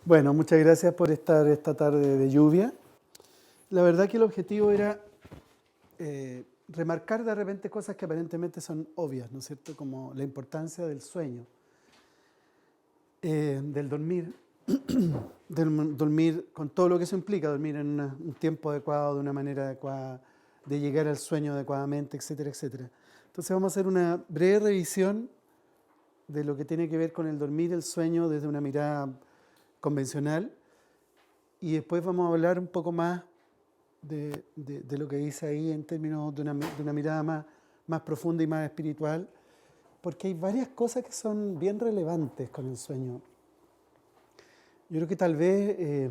Bueno, muchas gracias por estar esta tarde de lluvia. La verdad que el objetivo era remarcar de repente cosas que aparentemente son obvias, ¿no es cierto? Como la importancia del sueño, del dormir, del dormir con todo lo que eso implica, dormir en un tiempo adecuado, de una manera adecuada, de llegar al sueño adecuadamente, etcétera, etcétera. Entonces vamos a hacer una breve revisión de lo que tiene que ver con el dormir y el sueño desde una mirada convencional, y después vamos a hablar un poco más de lo que dice ahí en términos de una mirada más profunda y más espiritual, porque hay varias cosas que son bien relevantes con el sueño. Yo creo que tal vez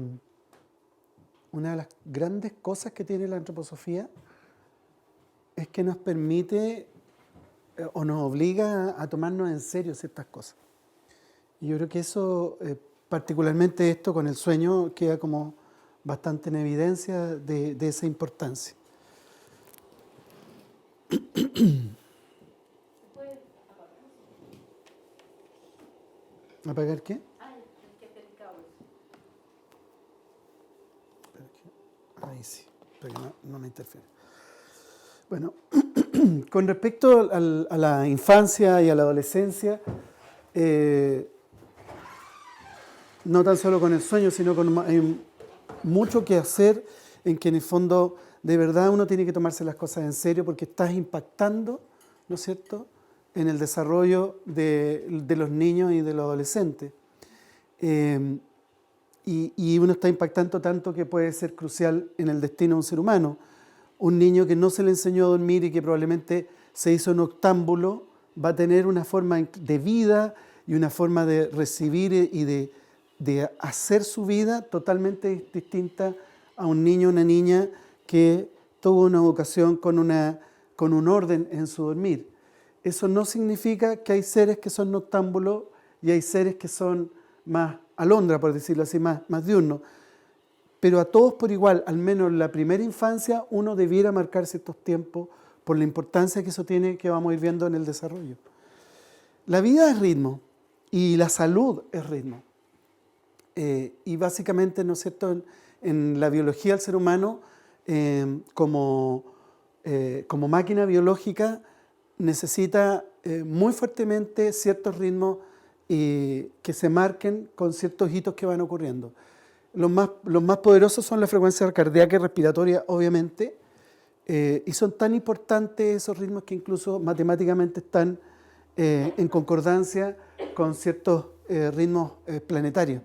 una de las grandes cosas que tiene la antroposofía es que nos permite o nos obliga a tomarnos en serio ciertas cosas. Y yo creo que eso, particularmente esto con el sueño, queda como bastante en evidencia de esa importancia. ¿Apagar qué? Ahí sí, para que no me interfiera. Bueno, con respecto a la infancia y a la adolescencia, no tan solo con el sueño, sino hay mucho que hacer en que en el fondo de verdad uno tiene que tomarse las cosas en serio porque estás impactando, ¿no es cierto?, en el desarrollo de los niños y de los adolescentes. Y uno está impactando tanto que puede ser crucial en el destino de un ser humano. Un niño que no se le enseñó a dormir y que probablemente se hizo noctámbulo va a tener una forma de vida y una forma de recibir y de hacer su vida totalmente distinta a un niño o una niña que tuvo una educación con un orden en su dormir. Eso no significa que hay seres que son noctámbulos y hay seres que son más alondra, por decirlo así, más diurnos. Pero a todos por igual, al menos en la primera infancia, uno debiera marcar ciertos tiempos por la importancia que eso tiene, que vamos a ir viendo en el desarrollo. La vida es ritmo y la salud es ritmo. Y básicamente, ¿no es cierto?, en la biología del ser humano, como máquina biológica, necesita muy fuertemente ciertos ritmos que se marquen con ciertos hitos que van ocurriendo. Los más poderosos son la frecuencia cardíaca y respiratoria, obviamente, y son tan importantes esos ritmos que incluso matemáticamente están en concordancia con ciertos ritmos planetarios.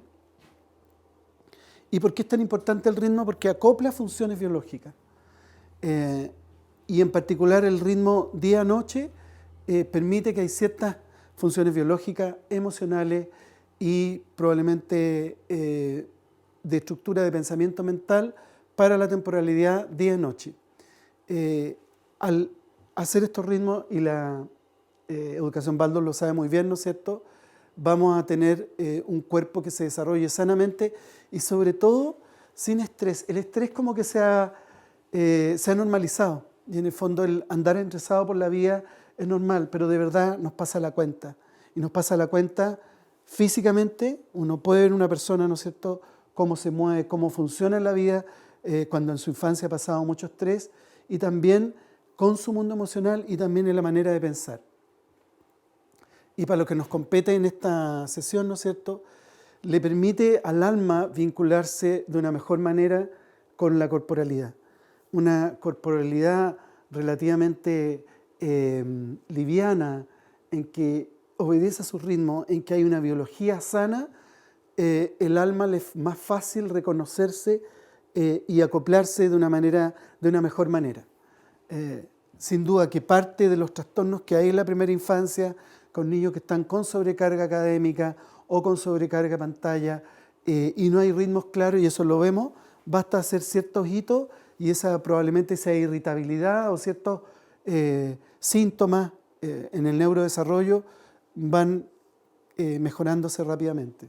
¿Y por qué es tan importante el ritmo? Porque acopla funciones biológicas. Y en particular el ritmo día-noche permite que hay ciertas funciones biológicas, emocionales y probablemente de estructura de pensamiento mental para la temporalidad día-noche. Al hacer estos ritmos, y la educación Baldor lo sabe muy bien, ¿no es cierto?, vamos a tener un cuerpo que se desarrolle sanamente y sobre todo sin estrés. El estrés como que se ha normalizado y en el fondo el andar estresado por la vida es normal, pero de verdad nos pasa la cuenta. Y nos pasa la cuenta físicamente. Uno puede ver una persona, ¿no es cierto?, cómo se mueve, cómo funciona en la vida cuando en su infancia ha pasado mucho estrés, y también con su mundo emocional y también en la manera de pensar. Y para lo que nos compete en esta sesión, ¿no es cierto?, le permite al alma vincularse de una mejor manera con la corporalidad. Una corporalidad relativamente liviana, en que obedece a su ritmo, en que hay una biología sana, el alma le es más fácil reconocerse y acoplarse de una mejor manera. Sin duda que parte de los trastornos que hay en la primera infancia, con niños que están con sobrecarga académica o con sobrecarga pantalla y no hay ritmos claros, y eso lo vemos, basta hacer ciertos hitos y probablemente esa irritabilidad o ciertos síntomas en el neurodesarrollo van mejorándose rápidamente.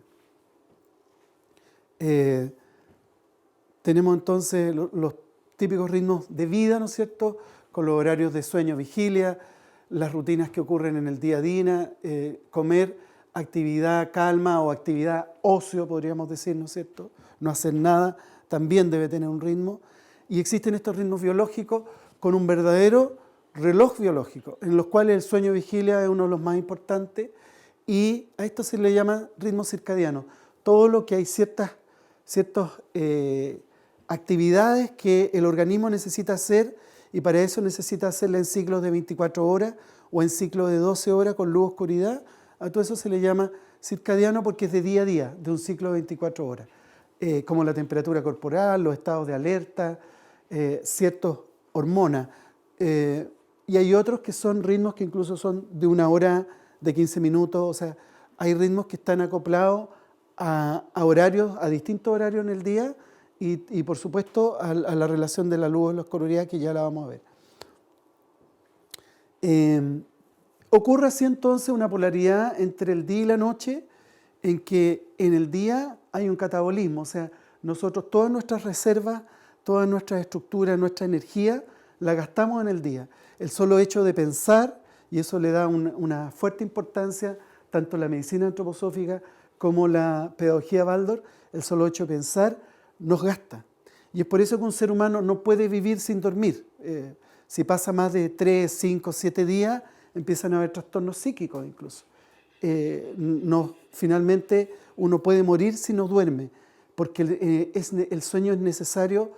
Tenemos entonces los típicos ritmos de vida, ¿no es cierto?, con los horarios de sueño, vigilia, las rutinas que ocurren en el día a día, comer actividad calma o actividad ocio, podríamos decir, ¿no es cierto? No hacer nada también debe tener un ritmo. Y existen estos ritmos biológicos con un verdadero reloj biológico, en los cuales el sueño vigilia es uno de los más importantes, y a esto se le llama ritmo circadiano. Todo lo que hay ciertas actividades que el organismo necesita hacer, y para eso necesita hacerla en ciclos de 24 horas o en ciclos de 12 horas con luz oscuridad. A todo eso se le llama circadiano porque es de día a día, de un ciclo de 24 horas. Como la temperatura corporal, los estados de alerta, ciertas hormonas. Y hay otros que son ritmos que incluso son de 1 hora, de 15 minutos. O sea, hay ritmos que están acoplados a horarios, a distintos horarios en el día, y por supuesto a la relación de la luz y la oscuridad, que ya la vamos a ver. Ocurre así entonces una polaridad entre el día y la noche, en que en el día hay un catabolismo, o sea, nosotros todas nuestras reservas, todas nuestras estructuras, nuestra energía, la gastamos en el día. El solo hecho de pensar, y eso le da una fuerte importancia tanto la medicina antroposófica como la pedagogía Waldorf, el solo hecho de pensar nos gasta. Y es por eso que un ser humano no puede vivir sin dormir. Si pasa más de 3, 5, 7 días, empiezan a haber trastornos psíquicos incluso. Finalmente uno puede morir si no duerme, porque el sueño es necesario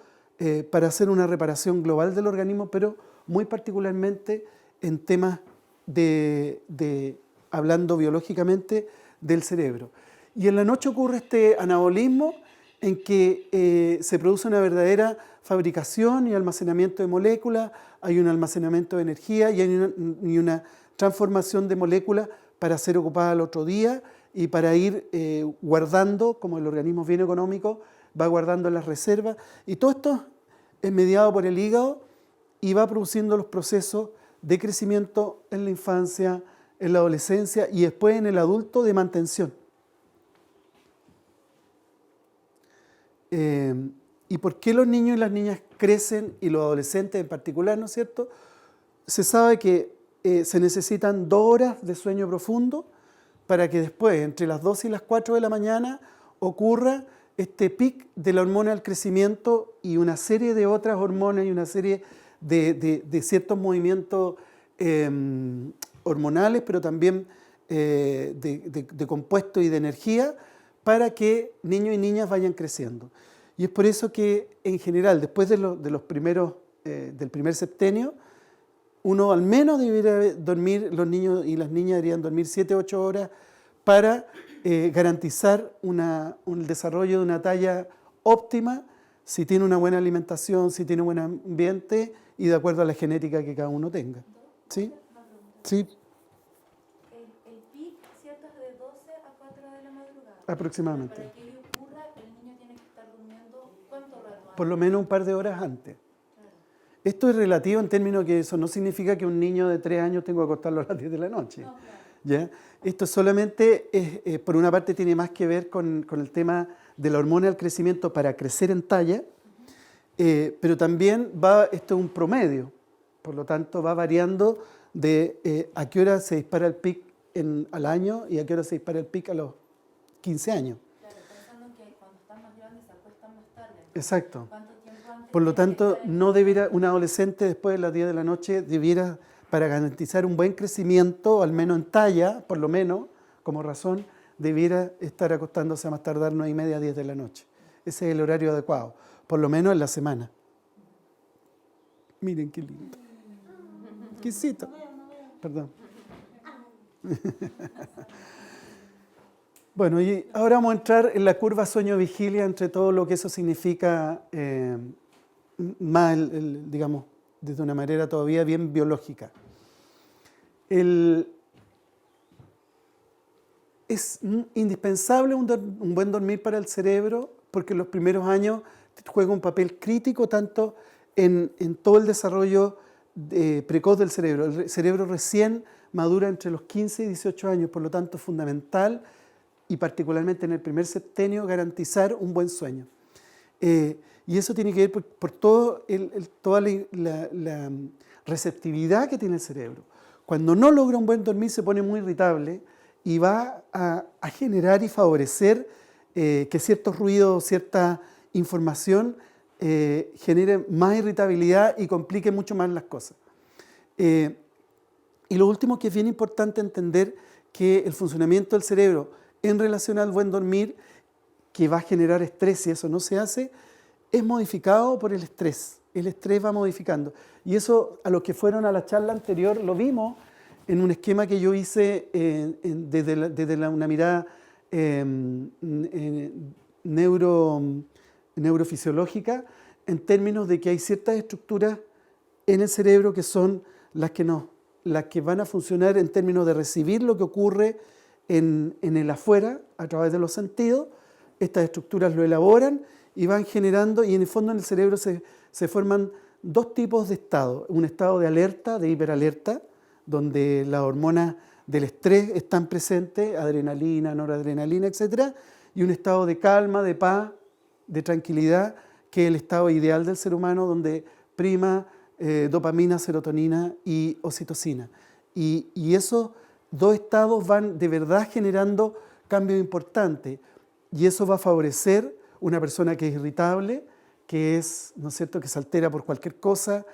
para hacer una reparación global del organismo, pero muy particularmente en temas hablando biológicamente del cerebro. Y en la noche ocurre este anabolismo en que se produce una verdadera fabricación y almacenamiento de moléculas, hay un almacenamiento de energía y hay una transformación de moléculas para ser ocupada al otro día y para ir guardando, como el organismo bien económico, va guardando las reservas. Y todo esto es mediado por el hígado y va produciendo los procesos de crecimiento en la infancia, en la adolescencia y después en el adulto de mantención. ¿Y por qué los niños y las niñas crecen, y los adolescentes en particular, ¿no es cierto? Se sabe que se necesitan 2 horas de sueño profundo para que después, entre las 2 y las 4 de la mañana, ocurra este pic de la hormona del crecimiento y una serie de otras hormonas y una serie de ciertos movimientos hormonales, pero también de compuestos y de energía, para que niños y niñas vayan creciendo. Y es por eso que, en general, después del primer septenio, uno al menos debería dormir, los niños y las niñas deberían dormir 7 u 8 horas para garantizar el desarrollo de una talla óptima, si tiene una buena alimentación, si tiene un buen ambiente y de acuerdo a la genética que cada uno tenga. ¿Sí? Sí. El pic, ¿cierto?, es de 12 a 4 de la madrugada. Aproximadamente. Para que ello ocurra, el niño tiene que estar durmiendo ¿cuánto rato antes? Por lo menos un par de horas antes. Claro. Esto es relativo en términos que eso no significa que un niño de 3 años tenga que acostarlo a las 10 de la noche. No, claro. ¿Ya? Esto solamente, por una parte, tiene más que ver con el tema de la hormona del crecimiento para crecer en talla, pero también esto es un promedio, por lo tanto va variando de a qué hora se dispara el pic al año y a qué hora se dispara el pic a los 15 años. Claro, pensando en que cuando están más grandes se acuestan más tarde. Exacto. ¿Cuánto tiempo antes? Por lo tanto, tiene que no debiera, un adolescente después de las 10 de la noche debiera, para garantizar un buen crecimiento, al menos en talla, por lo menos, como razón, debiera estar acostándose a más tardar 9:30, 10 de la noche. Ese es el horario adecuado, por lo menos en la semana. Miren qué lindo. Quisito. Perdón. Bueno, y ahora vamos a entrar en la curva sueño-vigilia, entre todo lo que eso significa, más, digamos, desde una manera todavía bien biológica. Es indispensable un buen dormir para el cerebro, porque en los primeros años juega un papel crítico tanto en todo el desarrollo precoz del cerebro. El cerebro recién madura entre los 15 y 18 años, por lo tanto es fundamental, y particularmente en el primer septenio, garantizar un buen sueño. Y eso tiene que ver por toda la receptividad que tiene el cerebro. Cuando no logra un buen dormir se pone muy irritable y va a generar y favorecer que ciertos ruidos, cierta información genere más irritabilidad y complique mucho más las cosas. Y lo último que es bien importante entender que el funcionamiento del cerebro en relación al buen dormir, que va a generar estrés si eso no se hace, es modificado por el estrés. El estrés va modificando. Y eso, a los que fueron a la charla anterior, lo vimos en un esquema que yo hice desde una mirada neurofisiológica, en términos de que hay ciertas estructuras en el cerebro que son las que van a funcionar en términos de recibir lo que ocurre en el afuera a través de los sentidos. Estas estructuras lo elaboran y van generando, y en el fondo en el cerebro se forman dos tipos de estados. Un estado de alerta, de hiperalerta, donde las hormonas del estrés están presentes, adrenalina, noradrenalina, etc. Y un estado de calma, de paz, de tranquilidad, que es el estado ideal del ser humano, donde prima dopamina, serotonina y oxitocina. Y esos dos estados van de verdad generando cambios importantes. Y eso va a favorecer una persona que es irritable, que es, ¿no es cierto?, que se altera por cualquier cosa,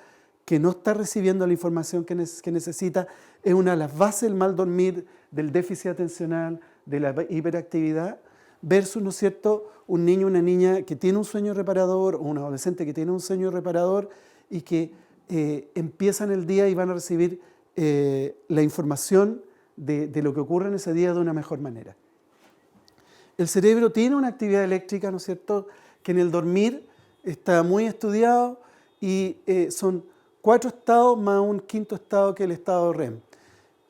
que no está recibiendo la información que necesita. Es una de las bases del mal dormir, del déficit atencional, de la hiperactividad, versus, ¿no es cierto?, un niño o una niña que tiene un sueño reparador, o un adolescente que tiene un sueño reparador y que empiezan el día y van a recibir la información de lo que ocurre en ese día de una mejor manera. El cerebro tiene una actividad eléctrica, ¿no es cierto?, que en el dormir está muy estudiado y son 4 estados más un quinto estado que es el estado REM.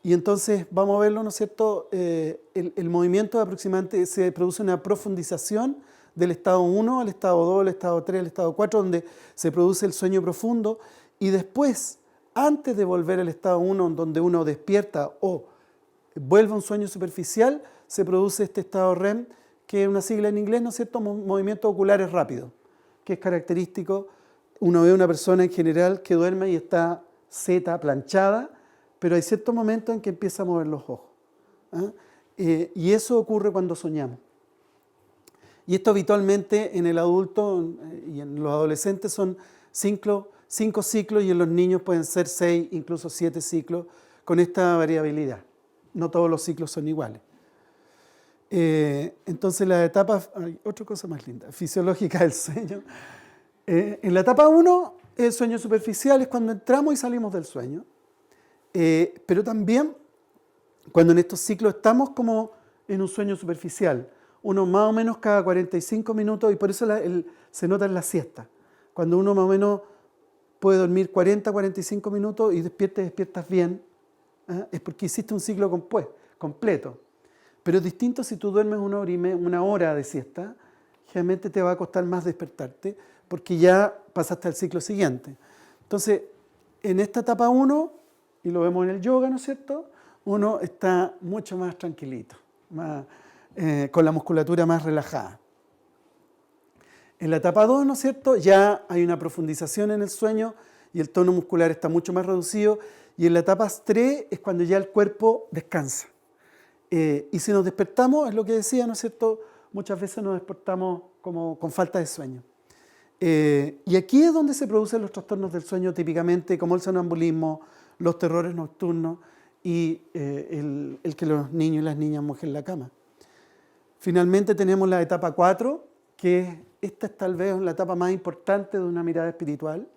Y entonces vamos a verlo, ¿no es cierto?, el movimiento aproximadamente se produce una profundización del estado 1 al estado 2, al estado 3, al estado 4, donde se produce el sueño profundo, y después, antes de volver al estado 1, donde uno despierta o vuelve a un sueño superficial, se produce este estado REM, que es una sigla en inglés, ¿no es cierto?, movimientos oculares rápidos, que es característico. Uno ve a una persona en general que duerme y está zeta, planchada, pero hay ciertos momentos en que empieza a mover los ojos. Y eso ocurre cuando soñamos. Y esto habitualmente en el adulto y en los adolescentes son 5 ciclos, y en los niños pueden ser 6, incluso 7 ciclos, con esta variabilidad. No todos los ciclos son iguales. Entonces la etapa, otra cosa más linda, fisiológica del sueño. En la etapa 1, el sueño superficial es cuando entramos y salimos del sueño. Pero también cuando en estos ciclos estamos como en un sueño superficial, uno más o menos cada 45 minutos, y por eso se nota en la siesta. Cuando uno más o menos puede dormir 40-45 minutos y despiertas bien, es porque hiciste un ciclo completo. Pero es distinto si tú duermes una hora de siesta, generalmente te va a costar más despertarte porque ya pasaste al ciclo siguiente. Entonces, en esta etapa 1, y lo vemos en el yoga, ¿no es cierto?, uno está mucho más tranquilito, con la musculatura más relajada. En la etapa 2, ¿no es cierto?, ya hay una profundización en el sueño y el tono muscular está mucho más reducido. Y en la etapa 3 es cuando ya el cuerpo descansa. Y si nos despertamos, es lo que decía, ¿no es cierto?, muchas veces nos despertamos como con falta de sueño. Y aquí es donde se producen los trastornos del sueño típicamente, como el sonambulismo, los terrores nocturnos y el que los niños y las niñas mojen la cama. Finalmente tenemos la etapa 4, que esta es tal vez la etapa más importante de una mirada espiritual.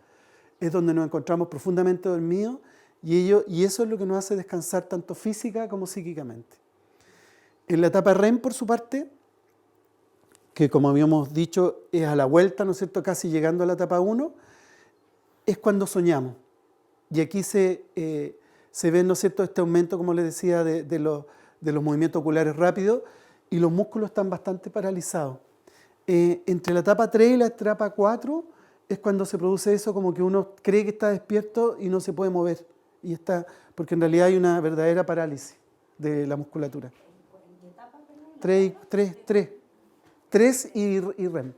Es donde nos encontramos profundamente dormidos y eso es lo que nos hace descansar tanto física como psíquicamente. En la etapa REM, por su parte, que como habíamos dicho es a la vuelta, ¿no es cierto?, casi llegando a la etapa 1, es cuando soñamos. Y aquí se ve, ¿no es cierto?, este aumento, como les decía, de los movimientos oculares rápidos, y los músculos están bastante paralizados. Entre la etapa 3 y la etapa 4 es cuando se produce eso, como que uno cree que está despierto y no se puede mover. Porque en realidad hay una verdadera parálisis de la musculatura. 3 y REM.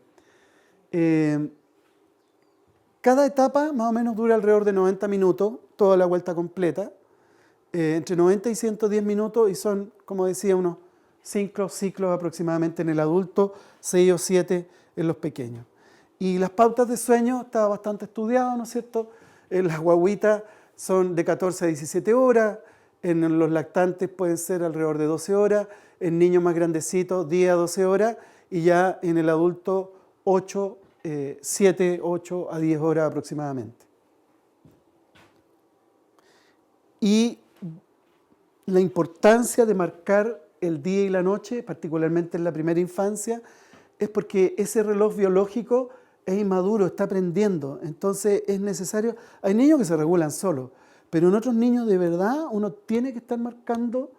Cada etapa más o menos dura alrededor de 90 minutos, toda la vuelta completa. entre 90 y 110 minutos y son, como decía, unos 5 ciclos aproximadamente en el adulto, 6 o 7 en los pequeños. Y las pautas de sueño está bastante estudiado, ¿no es cierto? Las guaguitas son de 14 a 17 horas, en los lactantes pueden ser alrededor de 12 horas, en niños más grandecitos 10 a 12 horas y ya en el adulto 7, 8 a 10 horas aproximadamente. Y la importancia de marcar el día y la noche, particularmente en la primera infancia, es porque ese reloj biológico es inmaduro, está aprendiendo. Entonces es necesario, hay niños que se regulan solos, pero en otros niños de verdad uno tiene que estar marcando,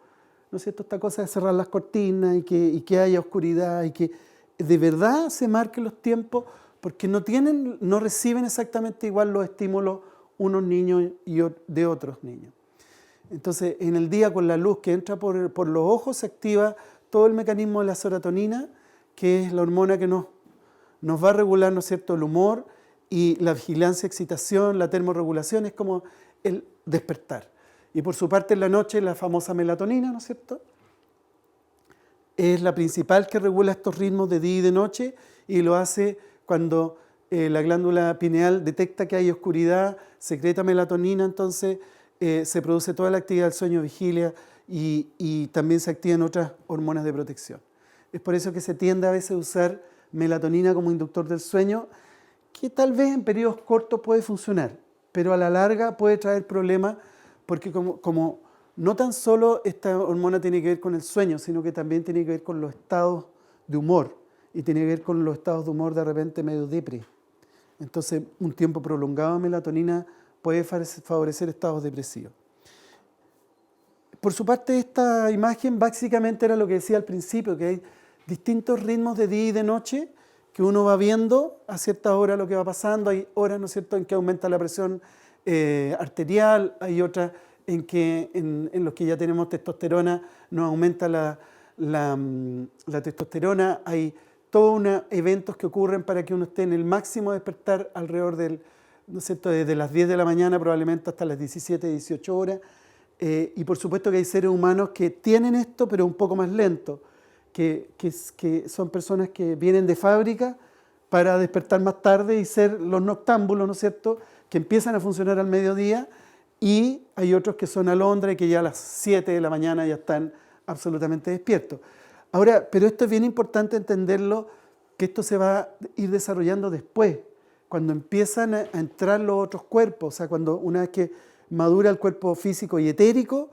¿no es cierto?, esta cosa de cerrar las cortinas y que haya oscuridad y que de verdad se marquen los tiempos, porque no reciben exactamente igual los estímulos unos niños y de otros niños. Entonces, en el día con la luz que entra por los ojos se activa todo el mecanismo de la serotonina, que es la hormona que nos va a regular, ¿no es cierto?, el humor y la vigilancia, excitación, la termorregulación, es como el despertar. Y por su parte en la noche la famosa melatonina, ¿no es cierto?, es la principal que regula estos ritmos de día y de noche y lo hace cuando la glándula pineal detecta que hay oscuridad, secreta melatonina, entonces se produce toda la actividad del sueño, vigilia y también se activan otras hormonas de protección. Es por eso que se tiende a veces a usar melatonina como inductor del sueño, que tal vez en periodos cortos puede funcionar, pero a la larga puede traer problemas porque como no tan solo esta hormona tiene que ver con el sueño, sino que también tiene que ver con los estados de humor y tiene que ver con los estados de humor de repente medio depre. Entonces, un tiempo prolongado de melatonina puede favorecer estados depresivos. Por su parte, esta imagen básicamente era lo que decía al principio, que hay distintos ritmos de día y de noche que uno va viendo a ciertas horas lo que va pasando. Hay horas, ¿no es cierto?, en que aumenta la presión arterial, hay otras en los que ya tenemos testosterona, nos aumenta la testosterona, hay todos unos eventos que ocurren para que uno esté en el máximo despertar alrededor ¿no es cierto?, desde las 10 de la mañana probablemente hasta las 17, 18 horas. Y por supuesto que hay seres humanos que tienen esto, pero un poco más lento, que son personas que vienen de fábrica para despertar más tarde y ser los noctámbulos, ¿no es cierto?, que empiezan a funcionar al mediodía, y hay otros que son alondras y que ya a las 7 de la mañana ya están absolutamente despiertos. Ahora, pero esto es bien importante entenderlo, que esto se va a ir desarrollando después, cuando empiezan a entrar los otros cuerpos, o sea, una vez que madura el cuerpo físico y etérico,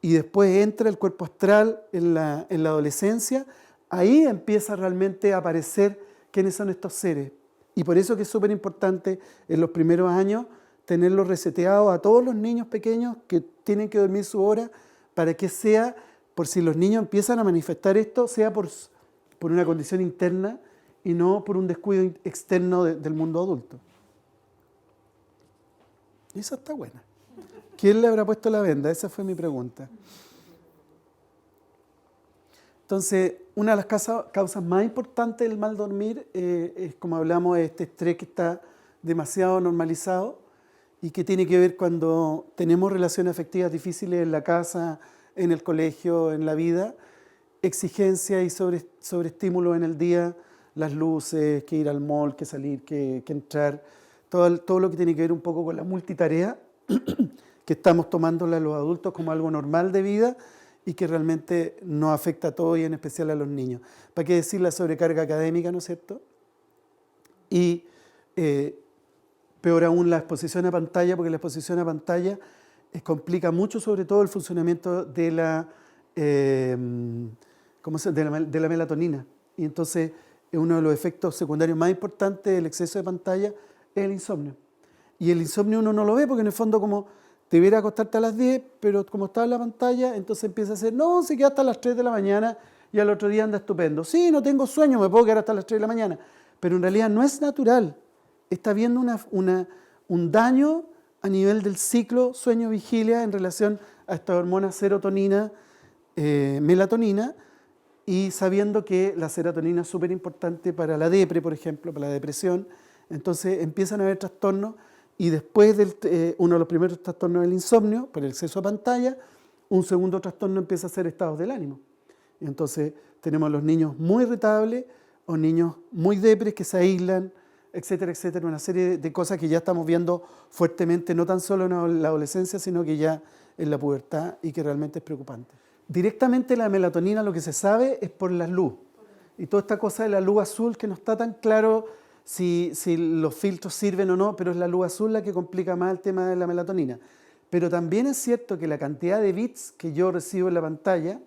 y después entra el cuerpo astral en la adolescencia, ahí empieza realmente a aparecer quiénes son estos seres. Y por eso que es súper importante en los primeros años tenerlos reseteados a todos los niños pequeños que tienen que dormir su hora, para que sea, por si los niños empiezan a manifestar esto, sea por una condición interna y no por un descuido externo del mundo adulto. Y esa está buena. ¿Quién le habrá puesto la venda? Esa fue mi pregunta. Entonces, una de las causas más importantes del mal dormir es, como hablamos, este estrés que está demasiado normalizado y que tiene que ver cuando tenemos relaciones afectivas difíciles en la casa, en el colegio, en la vida, exigencia y sobreestímulo en el día, las luces, que ir al mall, que salir, que entrar, todo lo que tiene que ver un poco con la multitarea, que estamos tomándola los adultos como algo normal de vida y que realmente nos afecta a todos y en especial a los niños. ¿Para qué decir la sobrecarga académica, no es cierto? Y peor aún la exposición a pantalla, porque la exposición a pantalla complica mucho sobre todo el funcionamiento de la melatonina. Y entonces uno de los efectos secundarios más importantes del exceso de pantalla es el insomnio. Y el insomnio uno no lo ve porque en el fondo como debiera acostarte a las 10, pero como está en la pantalla, entonces empieza a decir, no, se queda hasta las 3 de la mañana y al otro día anda estupendo. Sí, no tengo sueño, me puedo quedar hasta las 3 de la mañana. Pero en realidad no es natural. Está habiendo un daño a nivel del ciclo sueño-vigilia en relación a esta hormona serotonina, melatonina, y sabiendo que la serotonina es súper importante para la depre, por ejemplo, para la depresión. Entonces empiezan a haber trastornos y después uno de los primeros trastornos es el insomnio por el exceso de pantalla un segundo trastorno empieza a ser estados del ánimo. Y entonces tenemos los niños muy irritables o niños muy depres que se aíslan, etcétera, etcétera, una serie de cosas que ya estamos viendo fuertemente, no tan solo en la adolescencia, sino que ya en la pubertad y que realmente es preocupante. Directamente la melatonina, lo que se sabe es por la luz. Y toda esta cosa de la luz azul, que no está tan claro si los filtros sirven o no, pero es la luz azul la que complica más el tema de la melatonina. Pero también es cierto que la cantidad de bits que yo recibo en la pantalla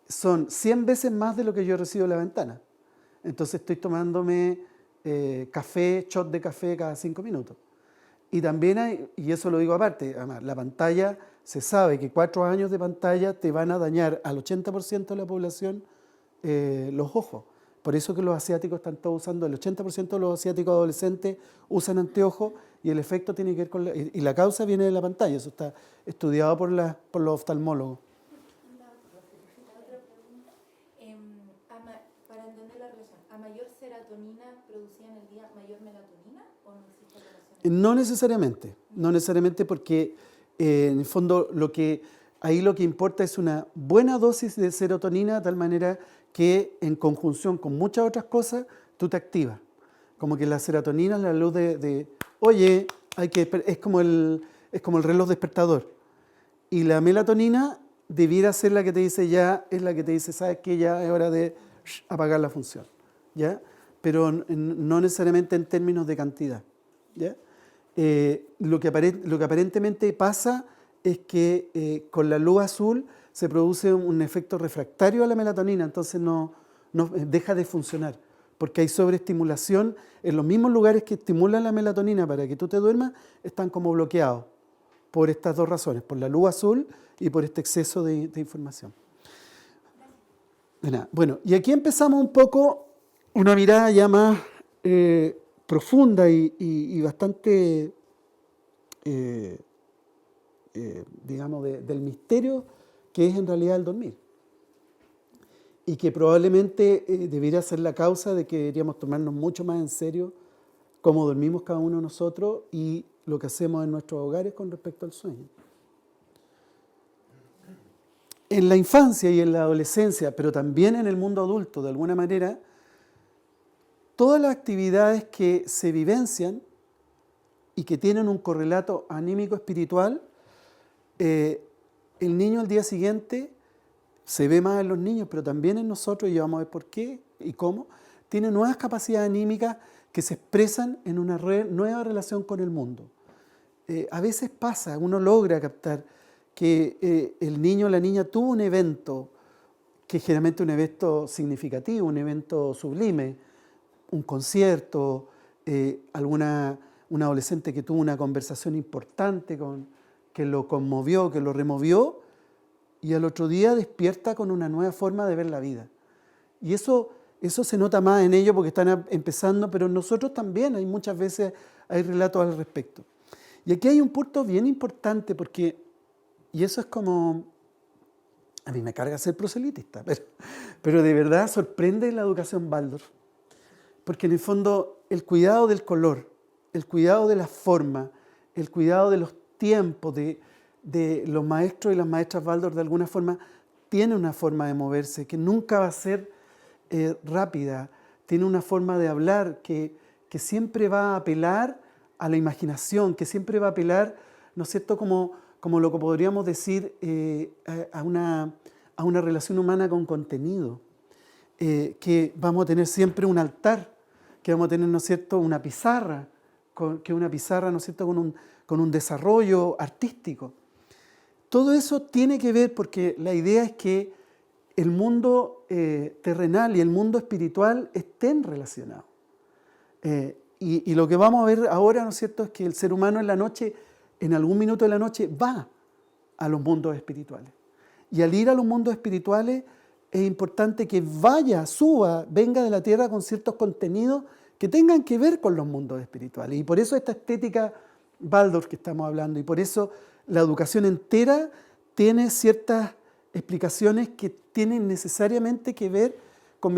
son 100 veces más de lo que yo recibo en la ventana. Entonces estoy tomándome café, shot de café cada 5 minutos. Y también hay, y eso lo digo aparte, además, la pantalla, se sabe que 4 años de pantalla te van a dañar al 80% de la población los ojos. Por eso que los asiáticos están todos usando, el 80% de los asiáticos adolescentes usan anteojos y el efecto tiene que ver con y la causa viene de la pantalla, eso está estudiado por los oftalmólogos. La otra pregunta, para entender la relación, ¿a mayor serotonina producida en el día, mayor melatonina o no existe relación? No necesariamente porque en el fondo lo que importa es una buena dosis de serotonina de tal manera que en conjunción con muchas otras cosas tú te activas. Como que la serotonina es la luz oye, es como el reloj despertador. Y la melatonina debiera ser la que te dice es la que te dice, sabes que ya es hora de apagar la función, ¿ya? Pero no necesariamente en términos de cantidad, ¿ya? Lo que aparentemente pasa es que con la luz azul se produce un efecto refractario a la melatonina, entonces no deja de funcionar, porque hay sobreestimulación en los mismos lugares que estimulan la melatonina para que tú te duermas, están como bloqueados por estas dos razones, por la luz azul y por este exceso de información. Bueno, y aquí empezamos un poco una mirada ya más profunda y bastante, digamos, del misterio que es en realidad el dormir. Y que probablemente debiera ser la causa de que deberíamos tomarnos mucho más en serio cómo dormimos cada uno de nosotros y lo que hacemos en nuestros hogares con respecto al sueño. En la infancia y en la adolescencia, pero también en el mundo adulto, de alguna manera, todas las actividades que se vivencian y que tienen un correlato anímico espiritual, el niño al día siguiente se ve más en los niños, pero también en nosotros, y vamos a ver por qué y cómo, tiene nuevas capacidades anímicas que se expresan en una nueva relación con el mundo. A veces pasa, uno logra captar que el niño o la niña tuvo un evento, que es generalmente un evento significativo, un evento sublime, un concierto, un adolescente que tuvo una conversación importante que lo conmovió, que lo removió, y al otro día despierta con una nueva forma de ver la vida. Y eso se nota más en ellos porque están empezando, pero en nosotros también muchas veces hay relatos al respecto. Y aquí hay un punto bien importante y eso es como, a mí me carga ser proselitista, pero de verdad sorprende la educación Waldorf. Porque en el fondo el cuidado del color, el cuidado de la forma, el cuidado de los tiempos de los maestros y las maestras Waldorf de alguna forma tiene una forma de moverse que nunca va a ser rápida, tiene una forma de hablar que siempre va a apelar a la imaginación, que siempre va a apelar, ¿no es cierto?, como lo que podríamos decir a una relación humana con contenido, que vamos a tener siempre un altar, que vamos a tener, ¿no es cierto?, una pizarra, que una pizarra, ¿no es cierto?, con un desarrollo artístico. Todo eso tiene que ver porque la idea es que el mundo terrenal y el mundo espiritual estén relacionados. Y lo que vamos a ver ahora, ¿no es cierto?, es que el ser humano en la noche, en algún minuto de la noche, va a los mundos espirituales. Y al ir a los mundos espirituales es importante que suba, venga de la tierra con ciertos contenidos que tengan que ver con los mundos espirituales. Y por eso esta estética Waldorf que estamos hablando, y por eso la educación entera tiene ciertas explicaciones que tienen necesariamente que ver con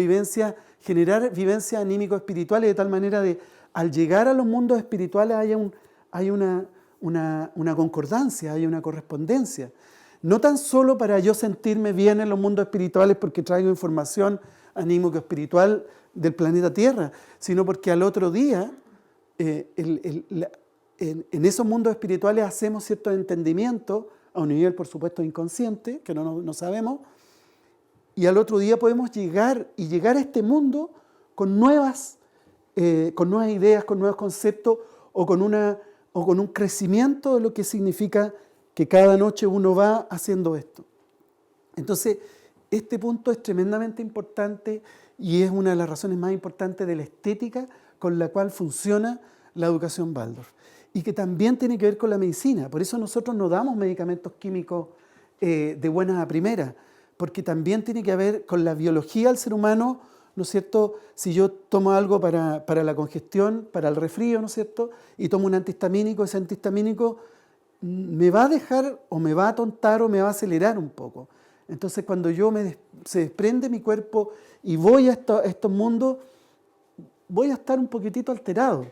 generar vivencias anímico-espirituales de tal manera de, al llegar a los mundos espirituales hay una concordancia, hay una correspondencia. no tan solo para yo sentirme bien en los mundos espirituales porque traigo información anímico-espiritual del planeta Tierra, sino porque al otro día, en esos mundos espirituales hacemos ciertos entendimientos, a un nivel, por supuesto, inconsciente, que no sabemos, y al otro día podemos llegar a este mundo con nuevas ideas, con nuevos conceptos, o con un crecimiento de lo que significa que cada noche uno va haciendo esto. Entonces, este punto es tremendamente importante y es una de las razones más importantes de la estética con la cual funciona la educación Waldorf. Y que también tiene que ver con la medicina. Por eso nosotros no damos medicamentos químicos de buenas a primeras, porque también tiene que ver con la biología del ser humano, ¿no es cierto? Si yo tomo algo para la congestión, para el resfrío, ¿no es cierto? Y tomo un antihistamínico, ese antihistamínico me va a dejar o me va a atontar o me va a acelerar un poco. Entonces cuando se desprende mi cuerpo y voy a estos mundos, voy a estar un poquitito alterado.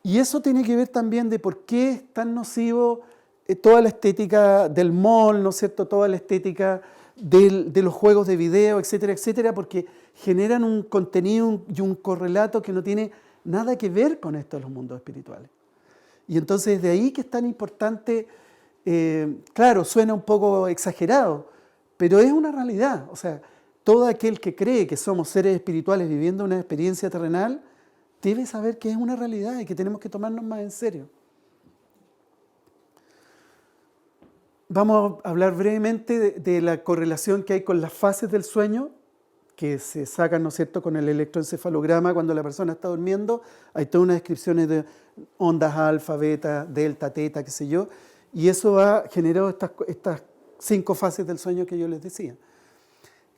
Y eso tiene que ver también de por qué es tan nocivo toda la estética del mall, ¿no es cierto? Toda la estética de los juegos de video, etcétera, etcétera, porque generan un contenido y un correlato que no tiene nada que ver con esto de los mundos espirituales. Y entonces de ahí que es tan importante, claro, suena un poco exagerado, pero es una realidad. O sea, todo aquel que cree que somos seres espirituales viviendo una experiencia terrenal, debe saber que es una realidad y que tenemos que tomarnos más en serio. Vamos a hablar brevemente de la correlación que hay con las fases del sueño, que se sacan, ¿no es cierto?, con el electroencefalograma cuando la persona está durmiendo. Hay todas unas descripciones de ondas alfa, beta, delta, teta, qué sé yo, y eso ha generado estas 5 fases del sueño que yo les decía.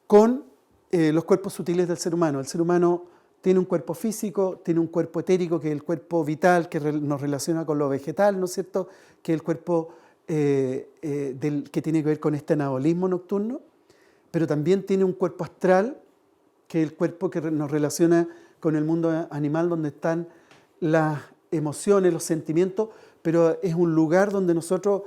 Con los cuerpos sutiles del ser humano. El ser humano tiene un cuerpo físico, tiene un cuerpo etérico, que es el cuerpo vital, que nos relaciona con lo vegetal, ¿no es cierto?, que es el cuerpo que tiene que ver con este anabolismo nocturno, pero también tiene un cuerpo astral, que es el cuerpo que nos relaciona con el mundo animal, donde están las emociones, los sentimientos, pero es un lugar donde nosotros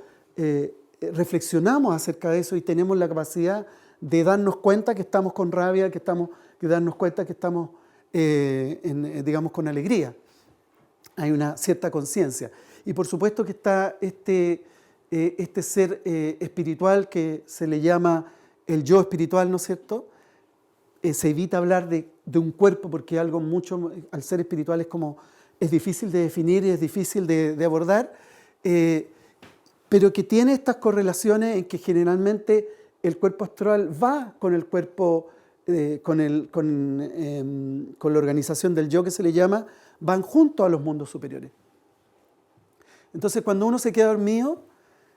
reflexionamos acerca de eso y tenemos la capacidad de darnos cuenta que estamos con rabia, de darnos cuenta que estamos, digamos, con alegría. Hay una cierta conciencia. Y por supuesto que está este ser espiritual que se le llama el yo espiritual, ¿no es cierto? Se evita hablar de un cuerpo porque algo mucho, al ser espiritual es difícil de definir y es difícil de abordar, pero que tiene estas correlaciones en que generalmente el cuerpo astral va con el cuerpo, con la organización del yo que se le llama, van juntos a los mundos superiores. Entonces cuando uno se queda dormido,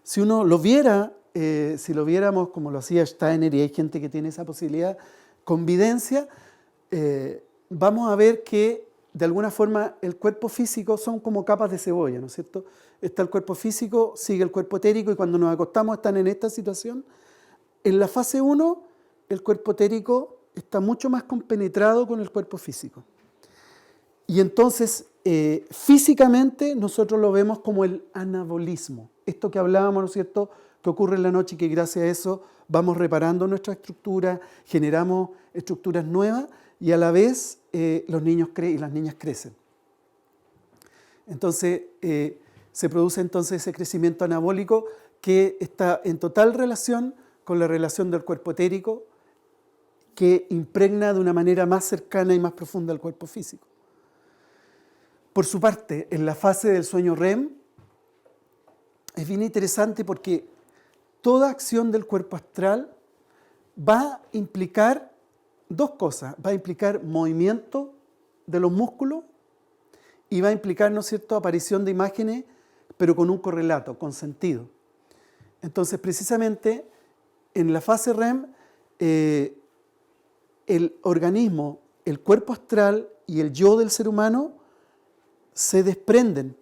si uno lo viera, si lo viéramos como lo hacía Steiner, y hay gente que tiene esa posibilidad, con videncia, vamos a ver que de alguna forma el cuerpo físico son como capas de cebolla, ¿no es cierto? Está el cuerpo físico, sigue el cuerpo etérico y cuando nos acostamos están en esta situación. En la fase 1, el cuerpo etérico está mucho más compenetrado con el cuerpo físico. Y entonces, físicamente, nosotros lo vemos como el anabolismo. Esto que hablábamos, ¿no es cierto?, que ocurre en la noche y que gracias a eso vamos reparando nuestra estructura, generamos estructuras nuevas y a la vez los niños y las niñas crecen. Entonces, se produce entonces ese crecimiento anabólico que está en total relación con la relación del cuerpo etérico, que impregna de una manera más cercana y más profunda al cuerpo físico. Por su parte, en la fase del sueño REM, es bien interesante porque toda acción del cuerpo astral va a implicar 2 cosas. Va a implicar movimiento de los músculos y va a implicar, ¿no es cierto?, aparición de imágenes, pero con un correlato, con sentido. Entonces, precisamente, en la fase REM, el organismo, el cuerpo astral y el yo del ser humano se desprenden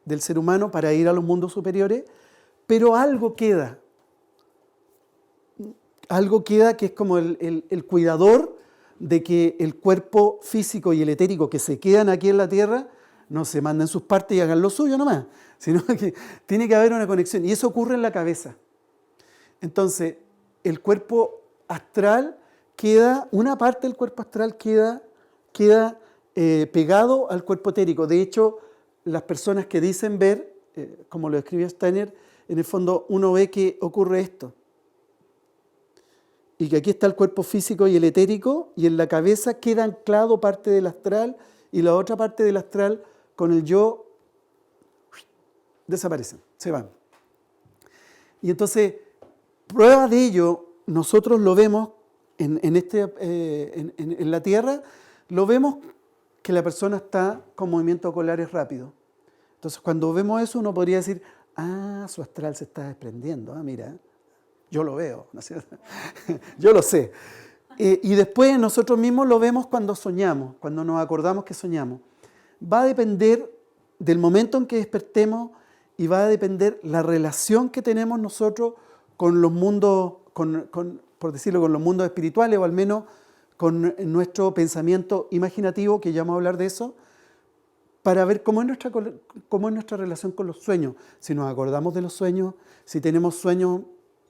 del ser humano para ir a los mundos superiores, pero algo queda. Algo queda que es como el cuidador de que el cuerpo físico y el etérico que se quedan aquí en la Tierra no se manden sus partes y hagan lo suyo nomás, sino que tiene que haber una conexión. Y eso ocurre en la cabeza. Entonces, el cuerpo astral queda, una parte del cuerpo astral queda pegado al cuerpo etérico. De hecho, las personas que dicen ver, como lo escribió Steiner, en el fondo uno ve que ocurre esto. Y que aquí está el cuerpo físico y el etérico, y en la cabeza queda anclado parte del astral, y la otra parte del astral con el yo desaparecen, se van. Y entonces, prueba de ello, nosotros lo vemos en la Tierra, lo vemos que la persona está con movimientos oculares rápidos. Entonces, cuando vemos eso, uno podría decir, su astral se está desprendiendo, mira, yo lo veo, ¿no es cierto? Yo lo sé. Y después nosotros mismos lo vemos cuando soñamos, cuando nos acordamos que soñamos. Va a depender del momento en que despertemos y va a depender la relación que tenemos nosotros con los mundos, por decirlo, con los mundos espirituales, o al menos con nuestro pensamiento imaginativo, que ya vamos a hablar de eso, para ver cómo es nuestra relación con los sueños. Si nos acordamos de los sueños, si tenemos sueños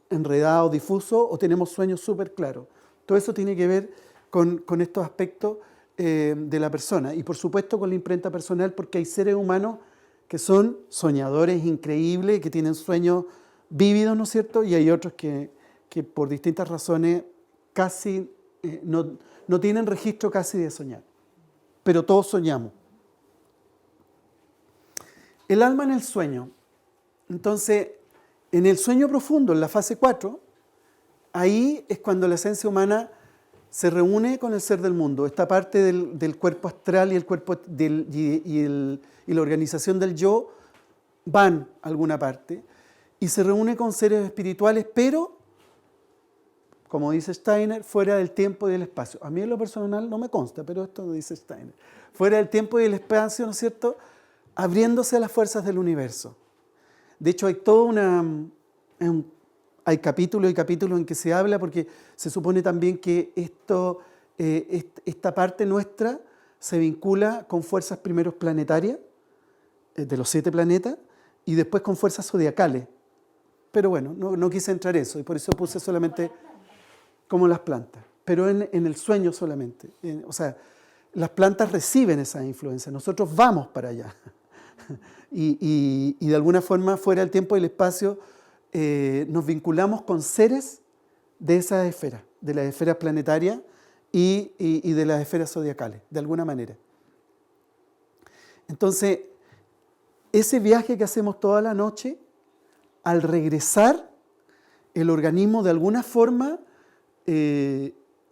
enredados, difusos, o tenemos sueños súper claros. Todo eso tiene que ver con estos aspectos de la persona. Y por supuesto con la imprenta personal, porque hay seres humanos que son soñadores increíbles, que tienen sueños vívidos, ¿no es cierto? Y hay otros que por distintas razones casi no tienen registro casi de soñar. Pero todos soñamos. El alma en el sueño. Entonces, en el sueño profundo, en la fase 4, ahí es cuando la esencia humana se reúne con el ser del mundo. Esta parte del cuerpo astral y el cuerpo y la organización del yo van a alguna parte y se reúne con seres espirituales, pero, como dice Steiner, fuera del tiempo y del espacio. A mí en lo personal no me consta, pero esto lo dice Steiner. Fuera del tiempo y del espacio, ¿no es cierto?, abriéndose a las fuerzas del universo. De hecho, hay hay capítulos y capítulos en que se habla, porque se supone también que esta parte nuestra se vincula con fuerzas primeros planetarias, de los 7 planetas, y después con fuerzas zodiacales. Pero bueno, no quise entrar en eso, y por eso puse solamente como las plantas, pero en el sueño solamente. O sea, las plantas reciben esa influencia, nosotros vamos para allá. Y de alguna forma, fuera del tiempo y el espacio, nos vinculamos con seres de esas esferas, de las esferas planetarias y de las esferas zodiacales, de alguna manera. Entonces, ese viaje que hacemos toda la noche, al regresar, el organismo de alguna forma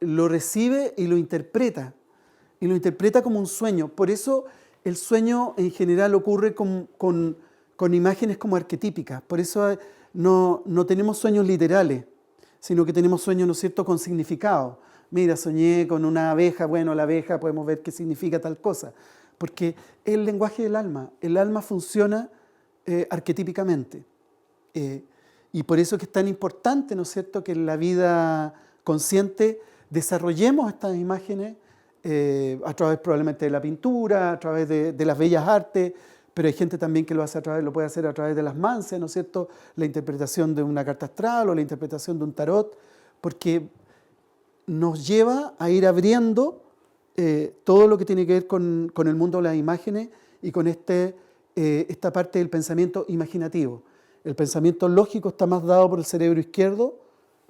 lo recibe y lo interpreta como un sueño. Por eso el sueño en general ocurre con imágenes como arquetípicas. Por eso no tenemos sueños literales, sino que tenemos sueños, ¿no es cierto?, con significado. Mira, soñé con una abeja, bueno, la abeja podemos ver qué significa tal cosa. Porque es el lenguaje del alma. El alma funciona arquetípicamente. Y por eso es que es tan importante, ¿no es cierto?, que en la vida consciente desarrollemos estas imágenes a través probablemente de la pintura, a través de las bellas artes, pero hay gente también que lo puede hacer a través de las mancias, ¿no es cierto?, la interpretación de una carta astral o la interpretación de un tarot, porque nos lleva a ir abriendo todo lo que tiene que ver con el mundo de las imágenes y con esta parte del pensamiento imaginativo. El pensamiento lógico está más dado por el cerebro izquierdo,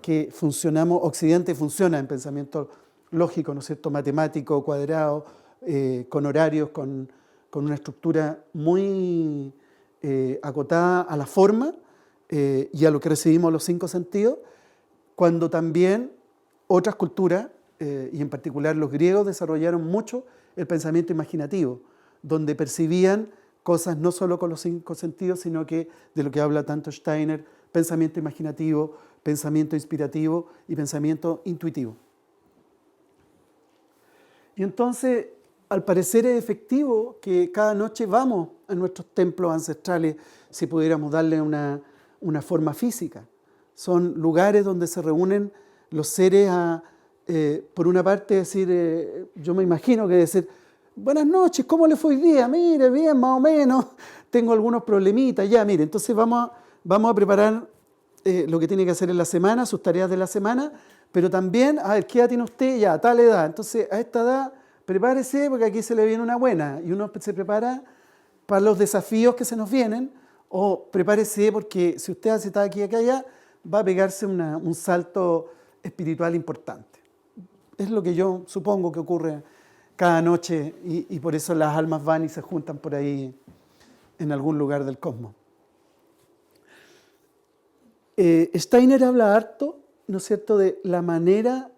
que Occidente funciona en pensamiento lógico, ¿no es cierto?, matemático, cuadrado, con horarios, con una estructura muy acotada a la forma y a lo que recibimos los 5 sentidos, cuando también otras culturas, y en particular los griegos, desarrollaron mucho el pensamiento imaginativo, donde percibían cosas no solo con los 5 sentidos, sino que de lo que habla tanto Steiner, pensamiento imaginativo, pensamiento inspirativo y pensamiento intuitivo. Y entonces, al parecer es efectivo que cada noche vamos a nuestros templos ancestrales, si pudiéramos darle una forma física. Son lugares donde se reúnen los seres por una parte, decir, yo me imagino que decir, buenas noches, ¿cómo le fue hoy día? Mire, bien, más o menos, tengo algunos problemitas, ya, mire, entonces vamos a preparar lo que tiene que hacer en la semana, sus tareas de la semana, pero también, a ver, ¿qué edad tiene usted? Ya, tal edad. Entonces, a esta edad, prepárese porque aquí se le viene una buena y uno se prepara para los desafíos que se nos vienen, o prepárese porque si usted hace tal aquí y acá allá, va a pegarse un salto espiritual importante. Es lo que yo supongo que ocurre cada noche y por eso las almas van y se juntan por ahí en algún lugar del cosmos. Steiner habla harto, ¿no es cierto?, de la manera,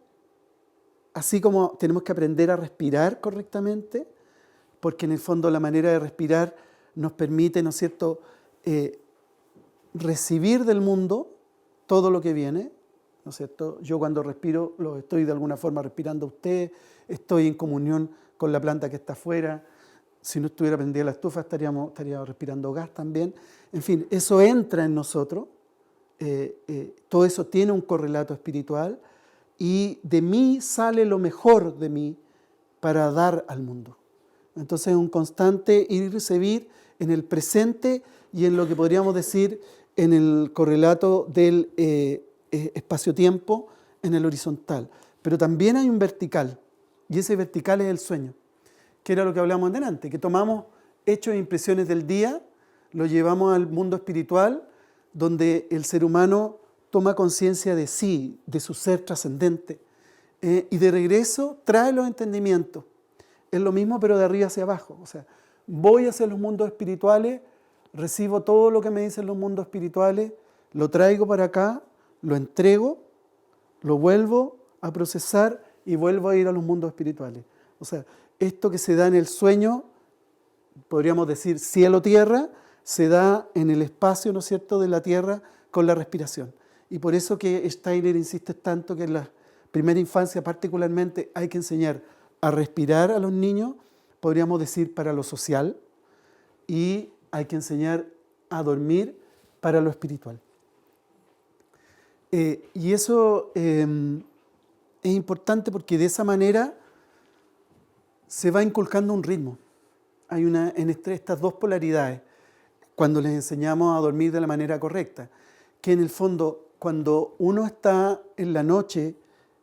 así como tenemos que aprender a respirar correctamente, porque en el fondo la manera de respirar nos permite, ¿no es cierto?, recibir del mundo todo lo que viene, ¿no es cierto? Yo cuando respiro lo estoy de alguna forma respirando a usted, estoy en comunión con la planta que está afuera. Si no estuviera prendida la estufa estaríamos respirando gas también. En fin, eso entra en nosotros, todo eso tiene un correlato espiritual y de mí sale lo mejor de mí para dar al mundo. Entonces es un constante ir y recibir en el presente y en lo que podríamos decir en el correlato del espacio-tiempo, en el horizontal. Pero también hay un vertical, y ese vertical es el sueño, que era lo que hablábamos delante, que tomamos hechos e impresiones del día, lo llevamos al mundo espiritual, donde el ser humano toma conciencia de sí, de su ser trascendente, y de regreso trae los entendimientos. Es lo mismo, pero de arriba hacia abajo. O sea, voy hacia los mundos espirituales, recibo todo lo que me dicen los mundos espirituales, lo traigo para acá, lo entrego, lo vuelvo a procesar y vuelvo a ir a los mundos espirituales. O sea, esto que se da en el sueño, podríamos decir cielo-tierra, se da en el espacio, ¿no es cierto?, de la tierra con la respiración. Y por eso que Steiner insiste tanto que en la primera infancia particularmente hay que enseñar a respirar a los niños, podríamos decir para lo social, y hay que enseñar a dormir para lo espiritual. Y eso es importante porque de esa manera se va inculcando un ritmo. Hay estas dos polaridades, cuando les enseñamos a dormir de la manera correcta, que en el fondo, cuando uno está en la noche,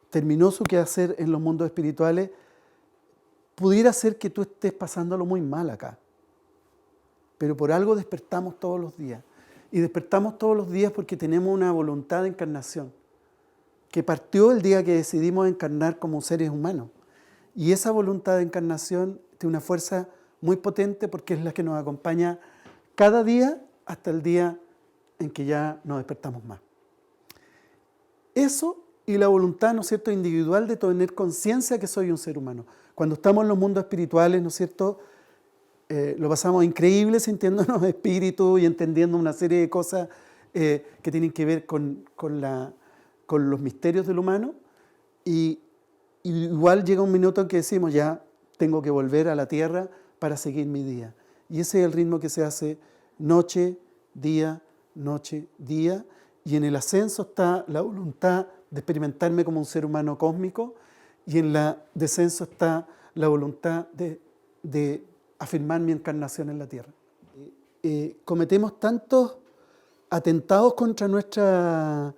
terminó su quehacer en los mundos espirituales, pudiera ser que tú estés pasándolo muy mal acá. Pero por algo despertamos todos los días. Y despertamos todos los días porque tenemos una voluntad de encarnación, que partió el día que decidimos encarnar como seres humanos. Y esa voluntad de encarnación tiene una fuerza muy potente porque es la que nos acompaña cada día hasta el día en que ya nos despertamos más. Eso y la voluntad, ¿no es cierto?, individual de tener conciencia que soy un ser humano. Cuando estamos en los mundos espirituales, ¿no es cierto?, lo pasamos increíble sintiéndonos espíritu y entendiendo una serie de cosas que tienen que ver con los misterios del humano. Y igual llega un minuto en que decimos, ya tengo que volver a la tierra para seguir mi día. Y ese es el ritmo que se hace noche, día, noche, día. Y en el ascenso está la voluntad de experimentarme como un ser humano cósmico, y en el descenso está la voluntad de afirmar mi encarnación en la tierra. Cometemos tantos atentados contra nuestra